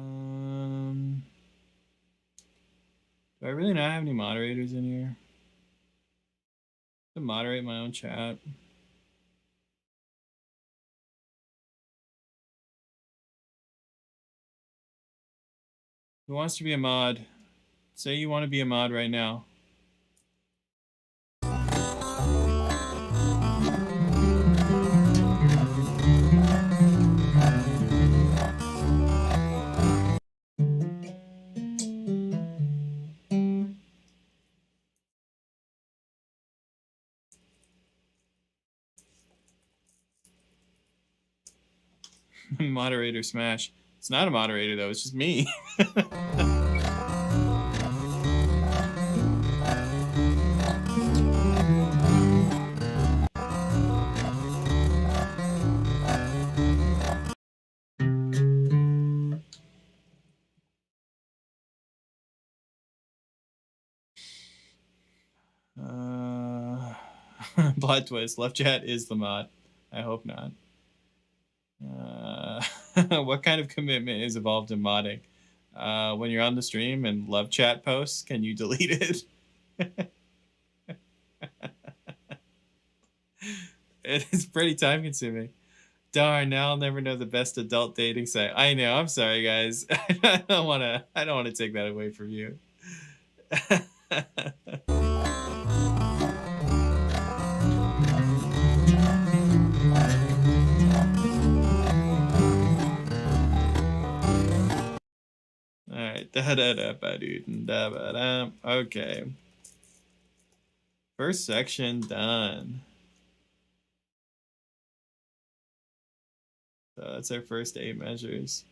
I really not have any moderators in here? To moderate my own chat. Who wants to be a mod? Say you want to be a mod right now. Moderator smash. It's not a moderator though, it's just me. Plot twist. Left chat is the mod. I hope not. What kind of commitment is involved in modding? When you're on the stream and love chat posts, can you delete it? It is pretty time consuming. Darn, now I'll never know the best adult dating site. I know, I'm sorry guys. I don't wanna take that away from you. Alright, okay. First section done. So that's our first 8 measures.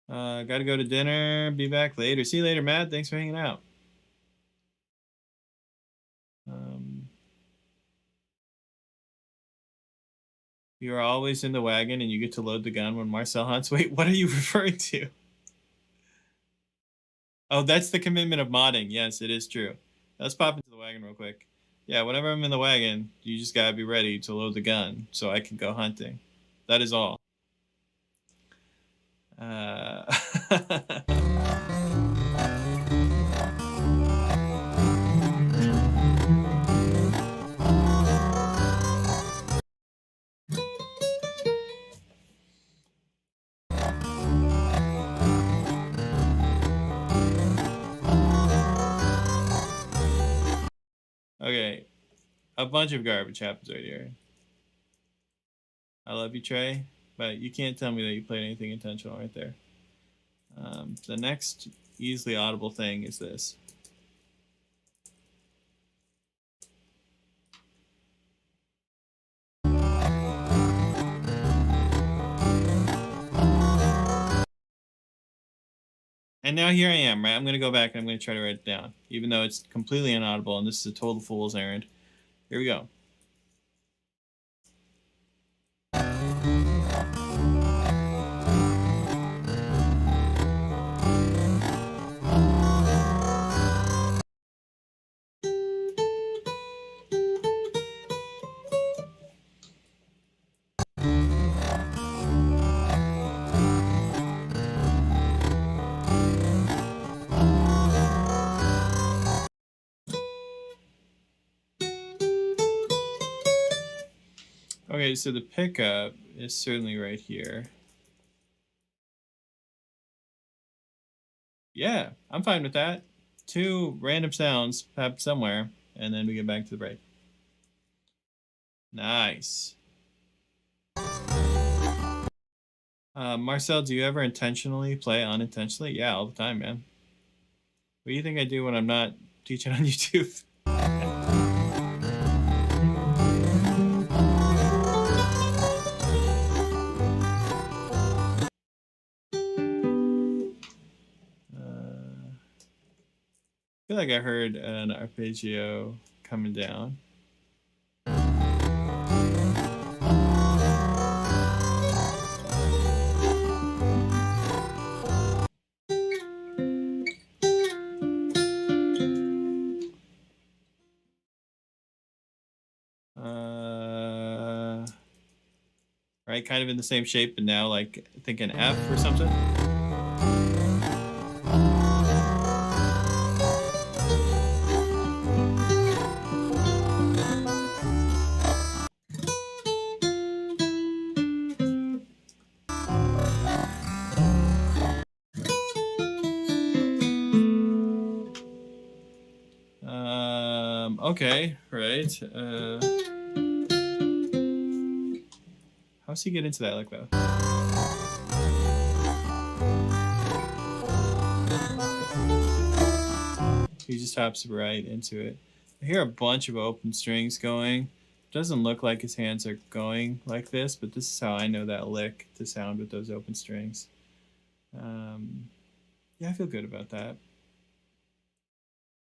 Gotta go to dinner. Be back later. See you later, Matt. Thanks for hanging out. You're always in the wagon and you get to load the gun when Marcel hunts. Wait, what are you referring to? Oh, that's the commitment of modding. Yes, it is true. Let's pop into the wagon real quick. Yeah, whenever I'm in the wagon, you just gotta be ready to load the gun so I can go hunting. That is all. Okay, a bunch of garbage happens right here. I love you, Trey, but you can't tell me that you played anything intentional right there. The next easily audible thing is this. And now here I am, right? I'm going to go back and I'm going to try to write it down, even though it's completely inaudible and this is a total fool's errand. Here we go. Okay, so the pickup is certainly right here. Yeah, I'm fine with that. 2 random sounds pop somewhere, and then we get back to the break. Nice. Marcel, do you ever intentionally play unintentionally? Yeah, all the time, man. What do you think I do when I'm not teaching on YouTube? I feel like I heard an arpeggio coming down. Right, kind of in the same shape, but now like I think an F or something. Okay, right. How's he get into that like that? He just hops right into it. I hear a bunch of open strings going. Doesn't look like his hands are going like this, but this is how I know that lick to sound with those open strings. Yeah, I feel good about that.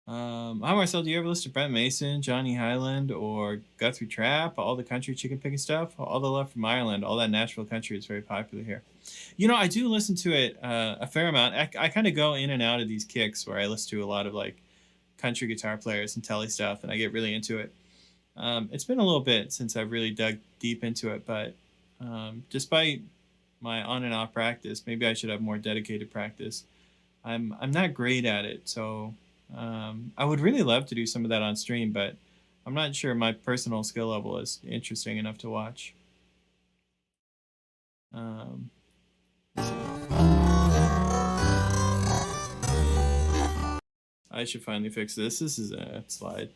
Hi Marcel, do you ever listen to Brent Mason, Johnny Highland, or Guthrie Trapp? All the country chicken picking stuff? All the love from Ireland, all that Nashville country is very popular here. You know, I do listen to it a fair amount. I kind of go in and out of these kicks where I listen to a lot of like country guitar players and telly stuff, and I get really into it. It's been a little bit since I've really dug deep into it, but despite my on and off practice, maybe I should have more dedicated practice. I'm not great at it, so I would really love to do some of that on stream, but I'm not sure my personal skill level is interesting enough to watch. I should finally fix this. This is a slide.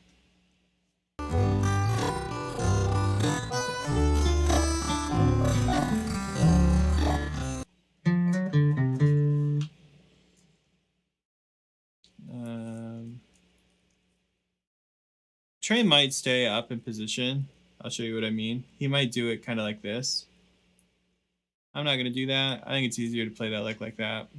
Trey might stay up in position. I'll show you what I mean. He might do it kind of like this. I'm not going to do that. I think it's easier to play that like that.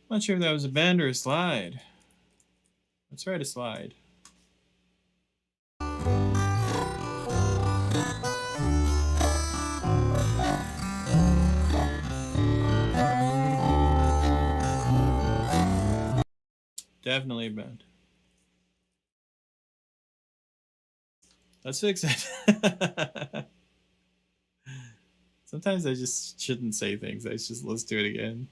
Not sure if that was a bend or a slide. Let's write a slide. Definitely bend. Let's fix it. Sometimes I just shouldn't say things. Let's do it again.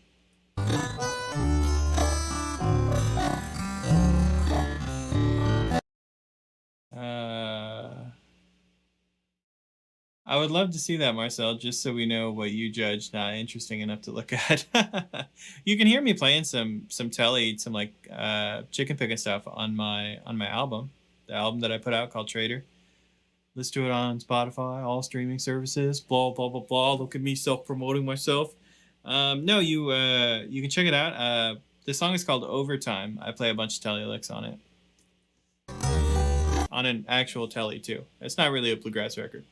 I would love to see that, Marcel, just so we know what you judged not interesting enough to look at. You can hear me playing some telly, some like chicken picking stuff on my album, the album that I put out called Trader. Listen to it on Spotify, all streaming services, blah blah blah blah. Look at me self-promoting myself. No, you can check it out. The song is called Overtime. I play a bunch of telly licks on it. On an actual telly too. It's not really a bluegrass record.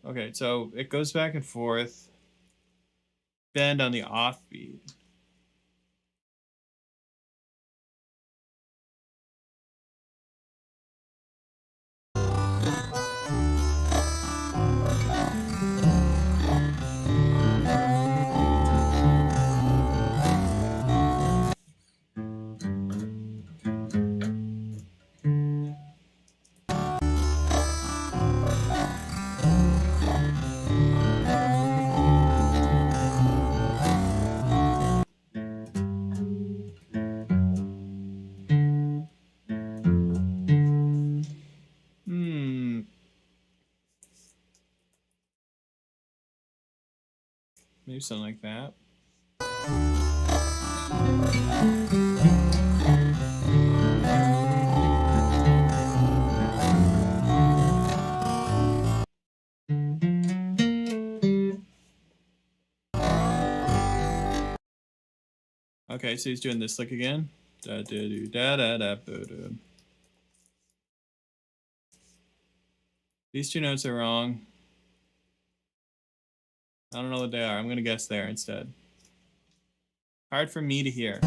Okay, so it goes back and forth. Bend on the offbeat. Maybe something like that. Okay, so he's doing this lick again. Da da do da da da da da. These two notes are wrong. I don't know what they are. I'm gonna guess there instead. Hard for me to hear.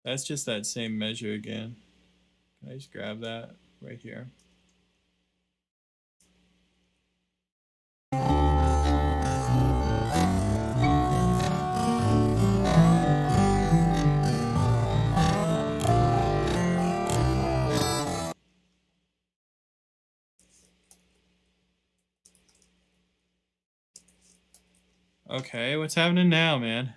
That's just that same measure again. Can I just grab that right here? Okay, what's happening now, man?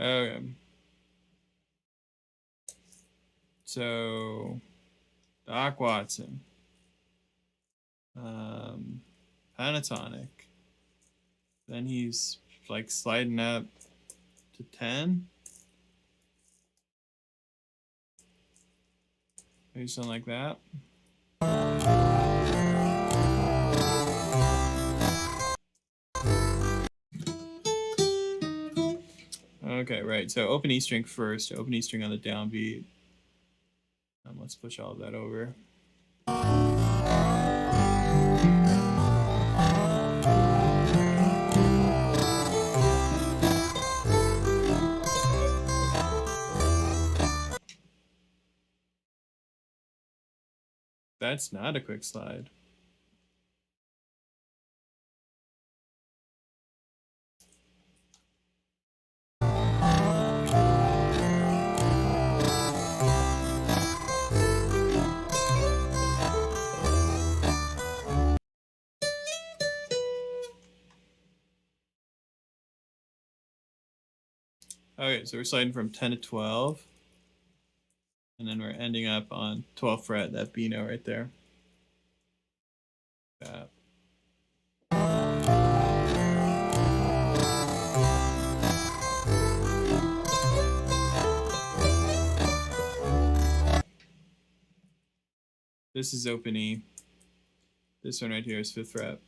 Okay. So, Doc Watson, pentatonic. Then he's like sliding up to 10. Maybe something like that. Okay, right. So open E string first. Open E string on the downbeat. Let's push all of that over. That's not a quick slide. Okay, so we're sliding from 10 to 12. And then we're ending up on 12th fret, that B note right there. That. This is open E. This one right here is 5th fret.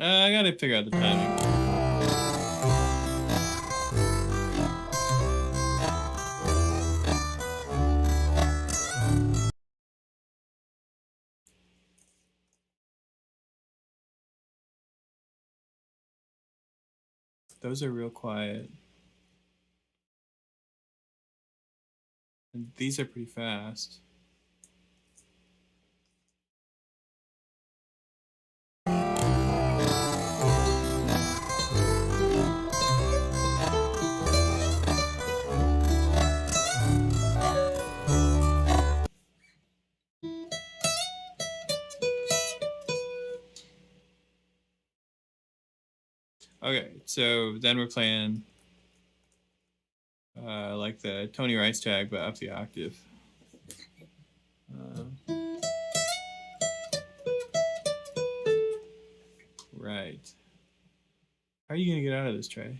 I gotta figure out the timing. Those are real quiet. And these are pretty fast. Okay, so then we're playing like the Tony Rice tag, but up the octave. Right. How are you gonna get out of this, Trey?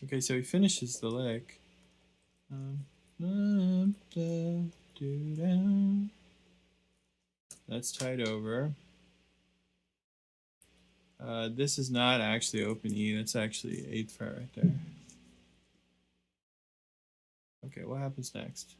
Okay, so he finishes the lick. That's tied over. This is not actually open E, that's actually 8th fret right there. Okay, what happens next?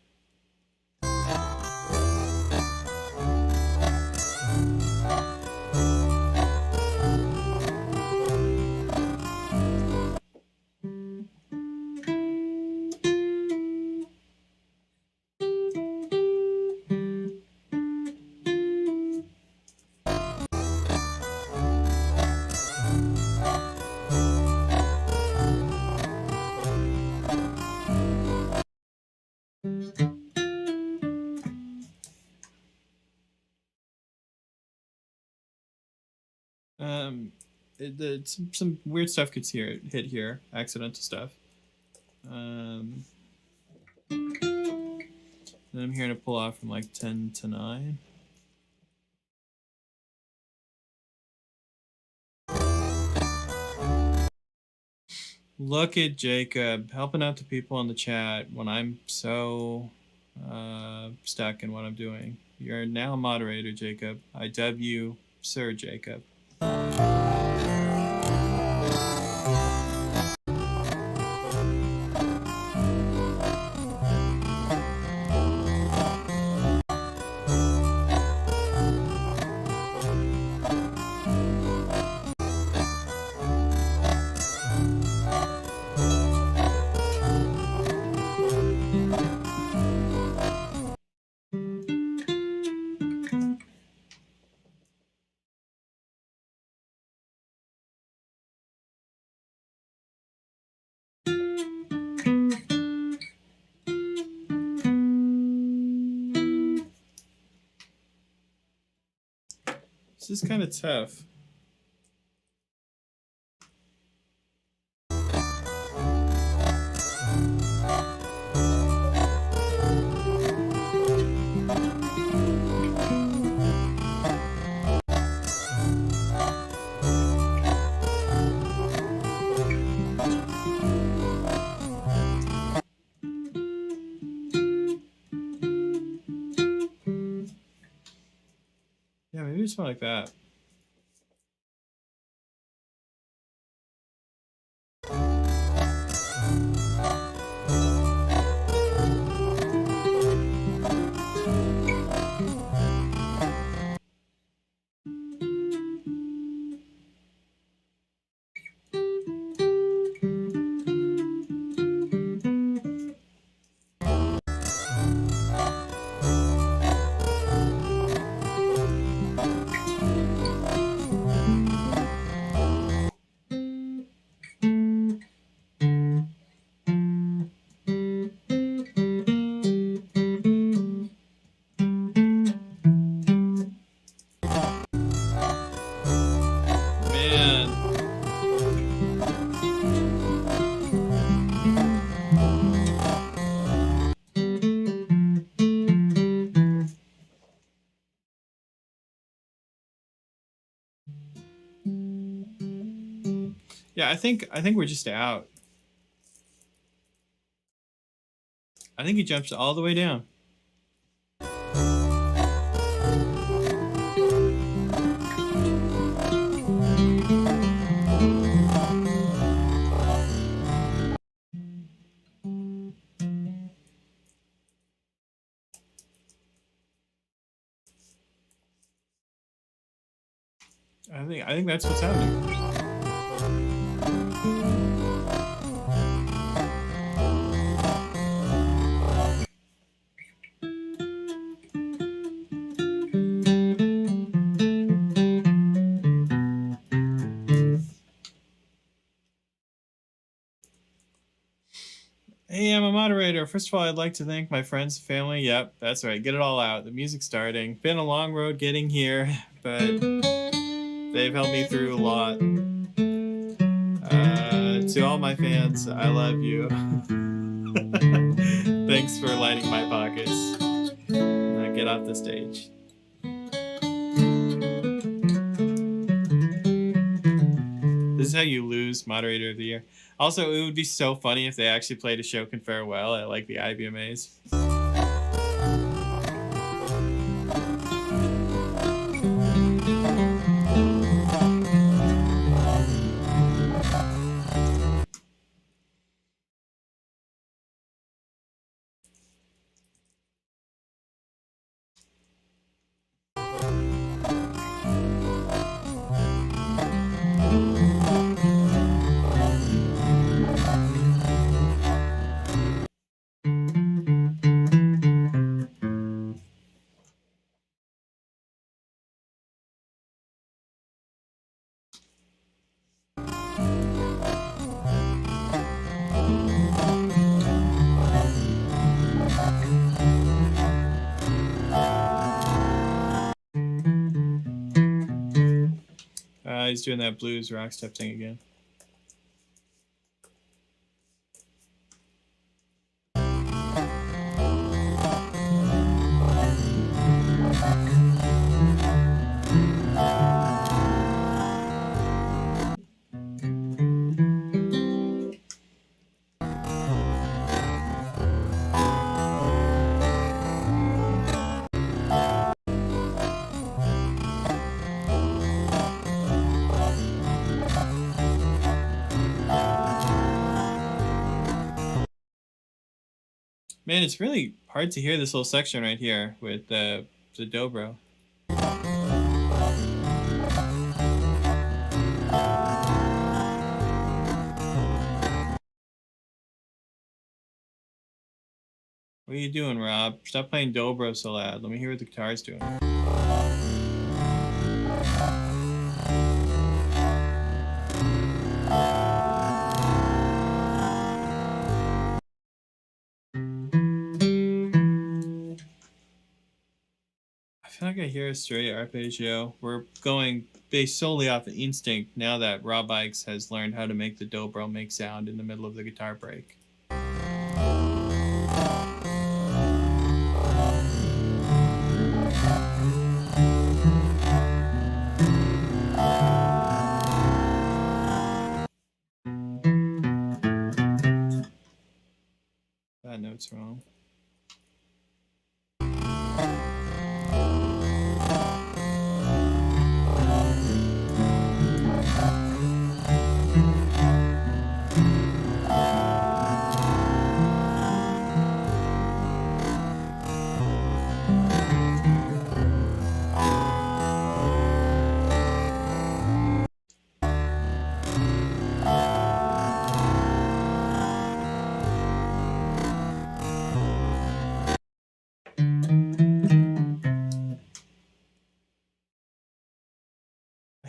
Some weird stuff gets hit here, accidental stuff. Then I'm hearing it pull off from like 10 to 9. Look at Jacob helping out the people in the chat when I'm so stuck in what I'm doing. You're now a moderator, Jacob. I dub you Sir Jacob. This is kind of tough. something like that. Yeah, I think we're just out. I think he jumps all the way down. I think that's what's happening. Hey, I'm a moderator. First of all, I'd like to thank my friends and family. Yep, that's right. Get it all out. The music's starting. Been a long road getting here, but they've helped me through a lot. To all my fans, I love you. Thanks for lighting my pockets. Now get off the stage. This is how you lose Moderator of the Year. Also, it would be so funny if they actually played a Show Can Fare Well at like the IBMAs. He's doing that blues rock step thing again. Man, it's really hard to hear this whole section right here with the dobro. What are you doing, Rob? Stop playing dobro so loud. Let me hear what the guitar's doing. I feel like I hear a straight arpeggio. We're going based solely off of instinct now that Rob Ikes has learned how to make the dobro make sound in the middle of the guitar break. That note's wrong.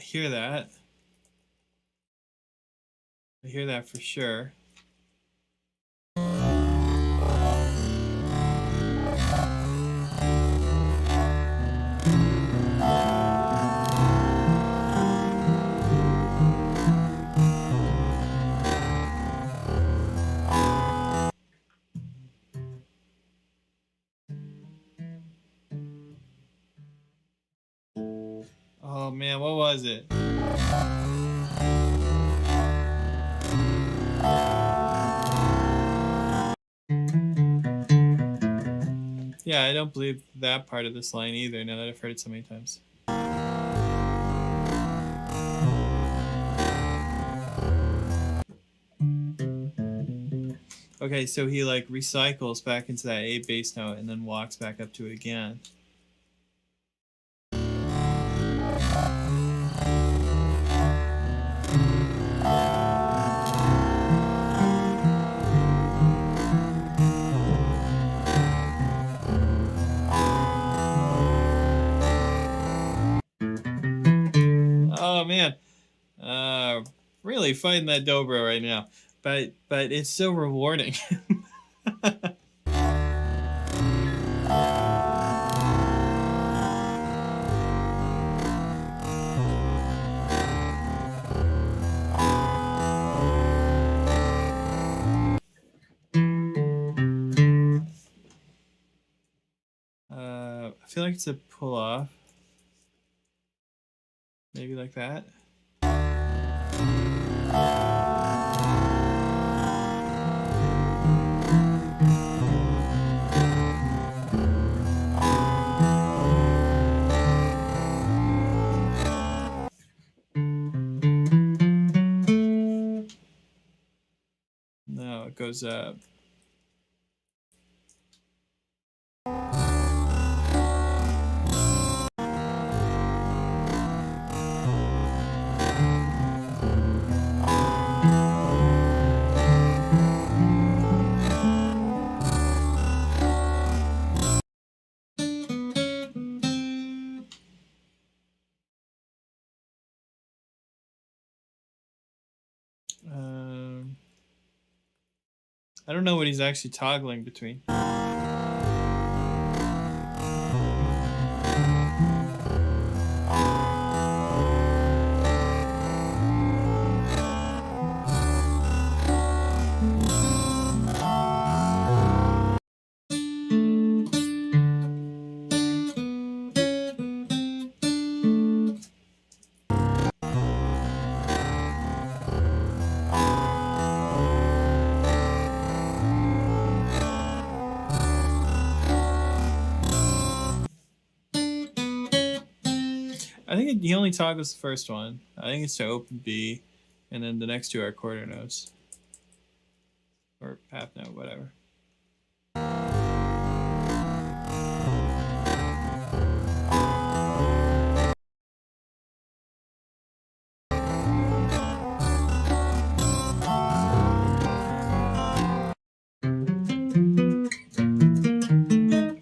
hear that. I hear that for sure. Oh man, what was it? Yeah, I don't believe that part of this line either, now that I've heard it so many times. Okay, so he like recycles back into that A bass note and then walks back up to it again. Oh man, really fighting that dobro right now, but it's so rewarding. I feel like it's a pull off, maybe like that. No, it goes up. I don't know what he's actually toggling between. I think he only toggles the first one. I think it's to open B, and then the next two are quarter notes. Or half note, whatever.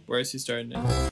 Where is he starting it?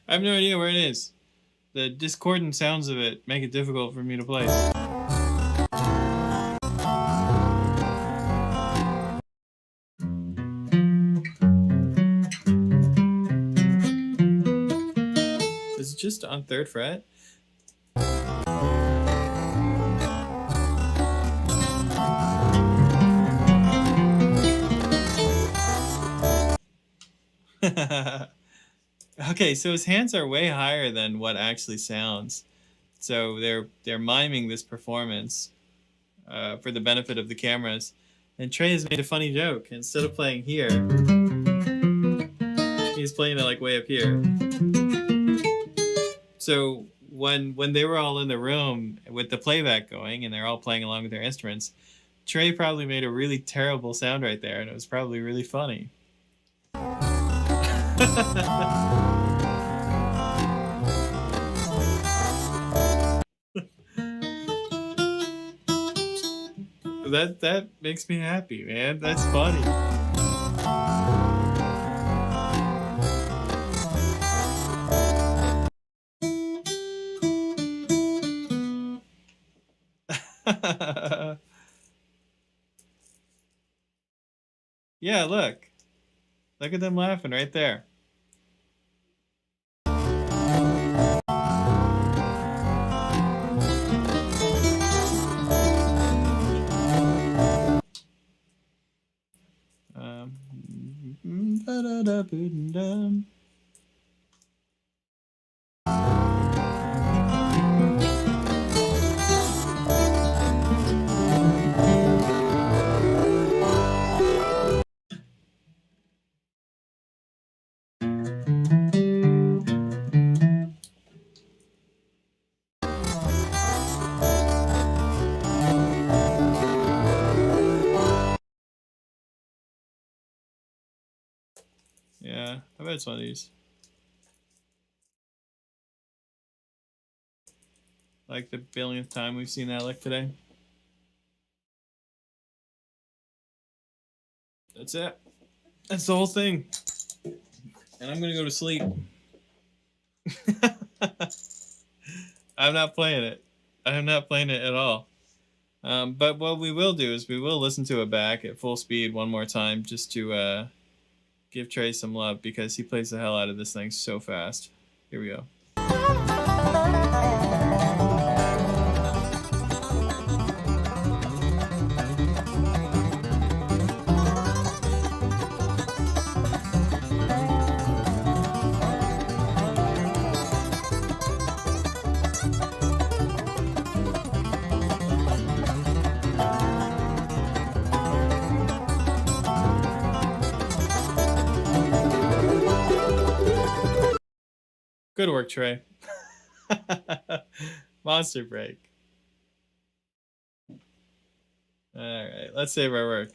I have no idea where it is. The discordant sounds of it make it difficult for me to play. Is it just on 3rd fret? Okay, so his hands are way higher than what actually sounds. So they're miming this performance for the benefit of the cameras. And Trey has made a funny joke. Instead of playing here, he's playing it like way up here. So when they were all in the room with the playback going and they're all playing along with their instruments, Trey probably made a really terrible sound right there, and it was probably really funny. That makes me happy, man. That's funny. Yeah, look. Look at them laughing right there. Ba-da-da-boo-dum. Yeah, I bet it's one of these. Like the billionth time we've seen that lick today. That's it. That's the whole thing. And I'm gonna go to sleep. I'm not playing it. I'm not playing it at all. But what we will do is we will listen to it back at full speed one more time just to give Trey some love because he plays the hell out of this thing so fast. Here we go. Good work, Trey. Monster break. All right, let's save our work.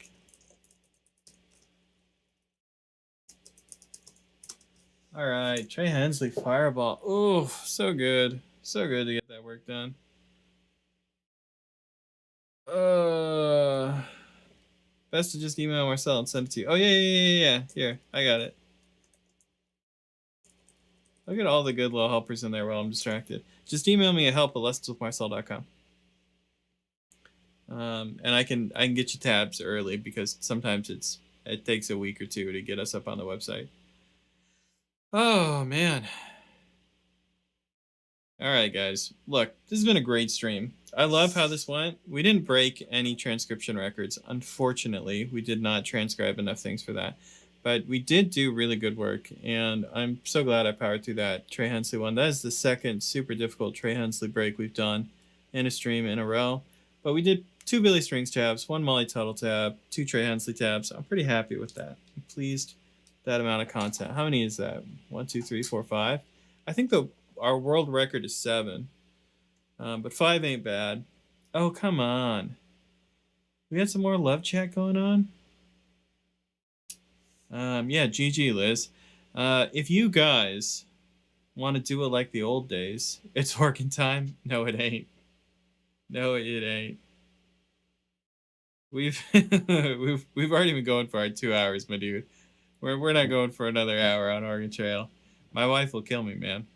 All right, Trey Hensley, Fireball. Ooh, so good. So good to get that work done. Best to just email Marcel and send it to you. Oh, yeah. Here, I got it. Look at all the good little helpers in there while I'm distracted. Just email me at help@lessonswithmarcel.com. And I can get you tabs early because sometimes it takes a week or two to get us up on the website. Oh man. All right, guys. Look, this has been a great stream. I love how this went. We didn't break any transcription records. Unfortunately, we did not transcribe enough things for that. But we did do really good work, and I'm so glad I powered through that Trey Hensley one. That is the second super difficult Trey Hensley break we've done in a stream in a row. But we did 2 Billy Strings tabs, 1 Molly Tuttle tab, 2 Trey Hensley tabs. I'm pretty happy with that. I'm pleased with that amount of content. How many is that? 1, 2, 3, 4, 5. I think our world record is 7. But 5 ain't bad. Oh, come on. We had some more love chat going on? Yeah, GG, Liz. If you guys want to do it like the old days, it's working time. No, it ain't. No, it ain't. We've already been going for our 2 hours, my dude. We're not going for another hour on Oregon Trail. My wife will kill me, man.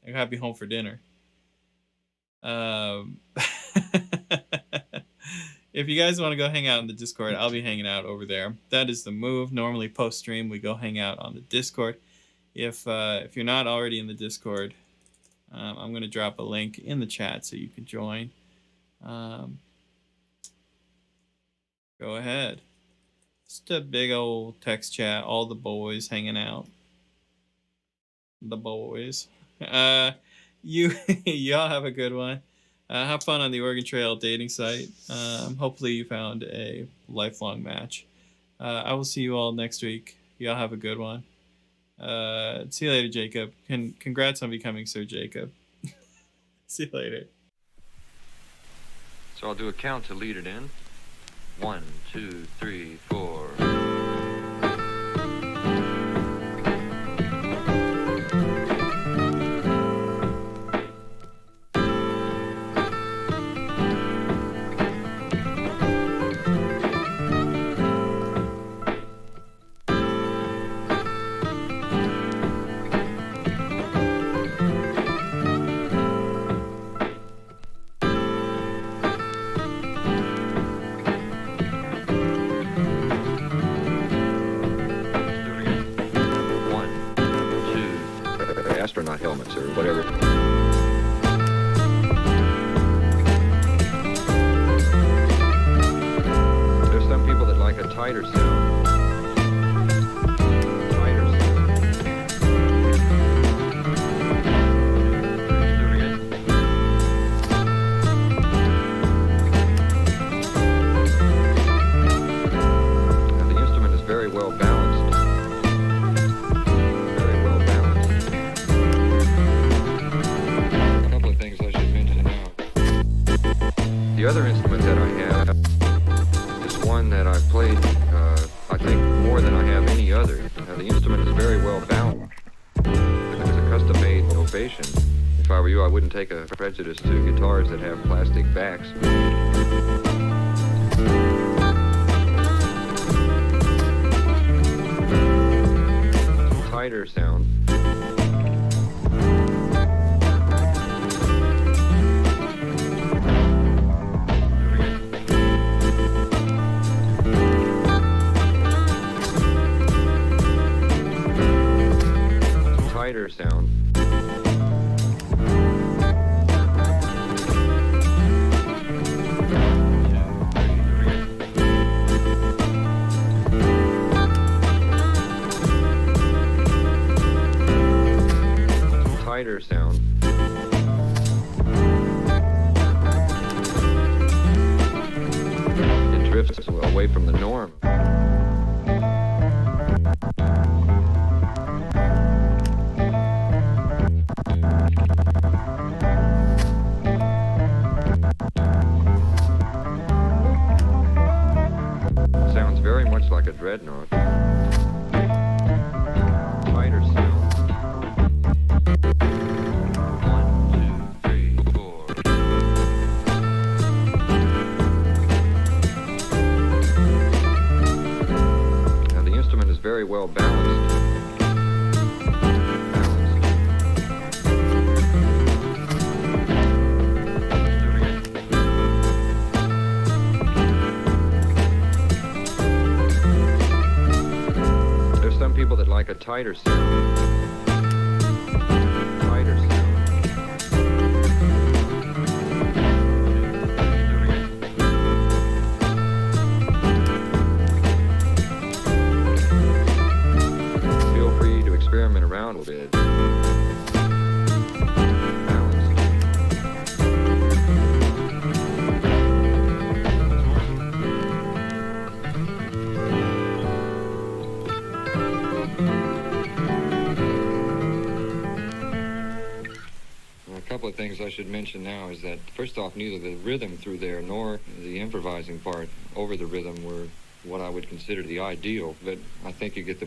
I gotta be home for dinner. If you guys want to go hang out in the Discord, I'll be hanging out over there. That is the move. Normally post-stream, we go hang out on the Discord. If you're not already in the Discord, I'm going to drop a link in the chat so you can join. Go ahead. Just a big old text chat. All the boys hanging out. The boys. Y'all have a good one. Have fun on the Oregon Trail dating site. Hopefully you found a lifelong match. I will see you all next week. Y'all have a good one. See you later, Jacob. Congrats on becoming Sir Jacob. See you later. So I'll do a count to lead it in. 1, 2, 3, 4. Astronaut helmets or whatever. There's some people that like a tighter sound. Tighter sound. Now, the instrument is very well balanced. The other instrument that I have is one that I've played, I think, more than I have any other. Now, the instrument is very well balanced. It's a custom-made ovation. If I were you, I wouldn't take a prejudice to guitars that have plastic backs. Tighter sound. Tighter sound. Tighter sound. It drifts away from the norm. Sounds very much like a dreadnought. Tighter sound. 1, 2, 3, 4. Now, the instrument is very well balanced. Some people that like a tighter sound. Tighter sound. Feel free to experiment around with it. A couple of things I should mention now is that, first off, neither the rhythm through there nor the improvising part over the rhythm were what I would consider the ideal, but I think you get the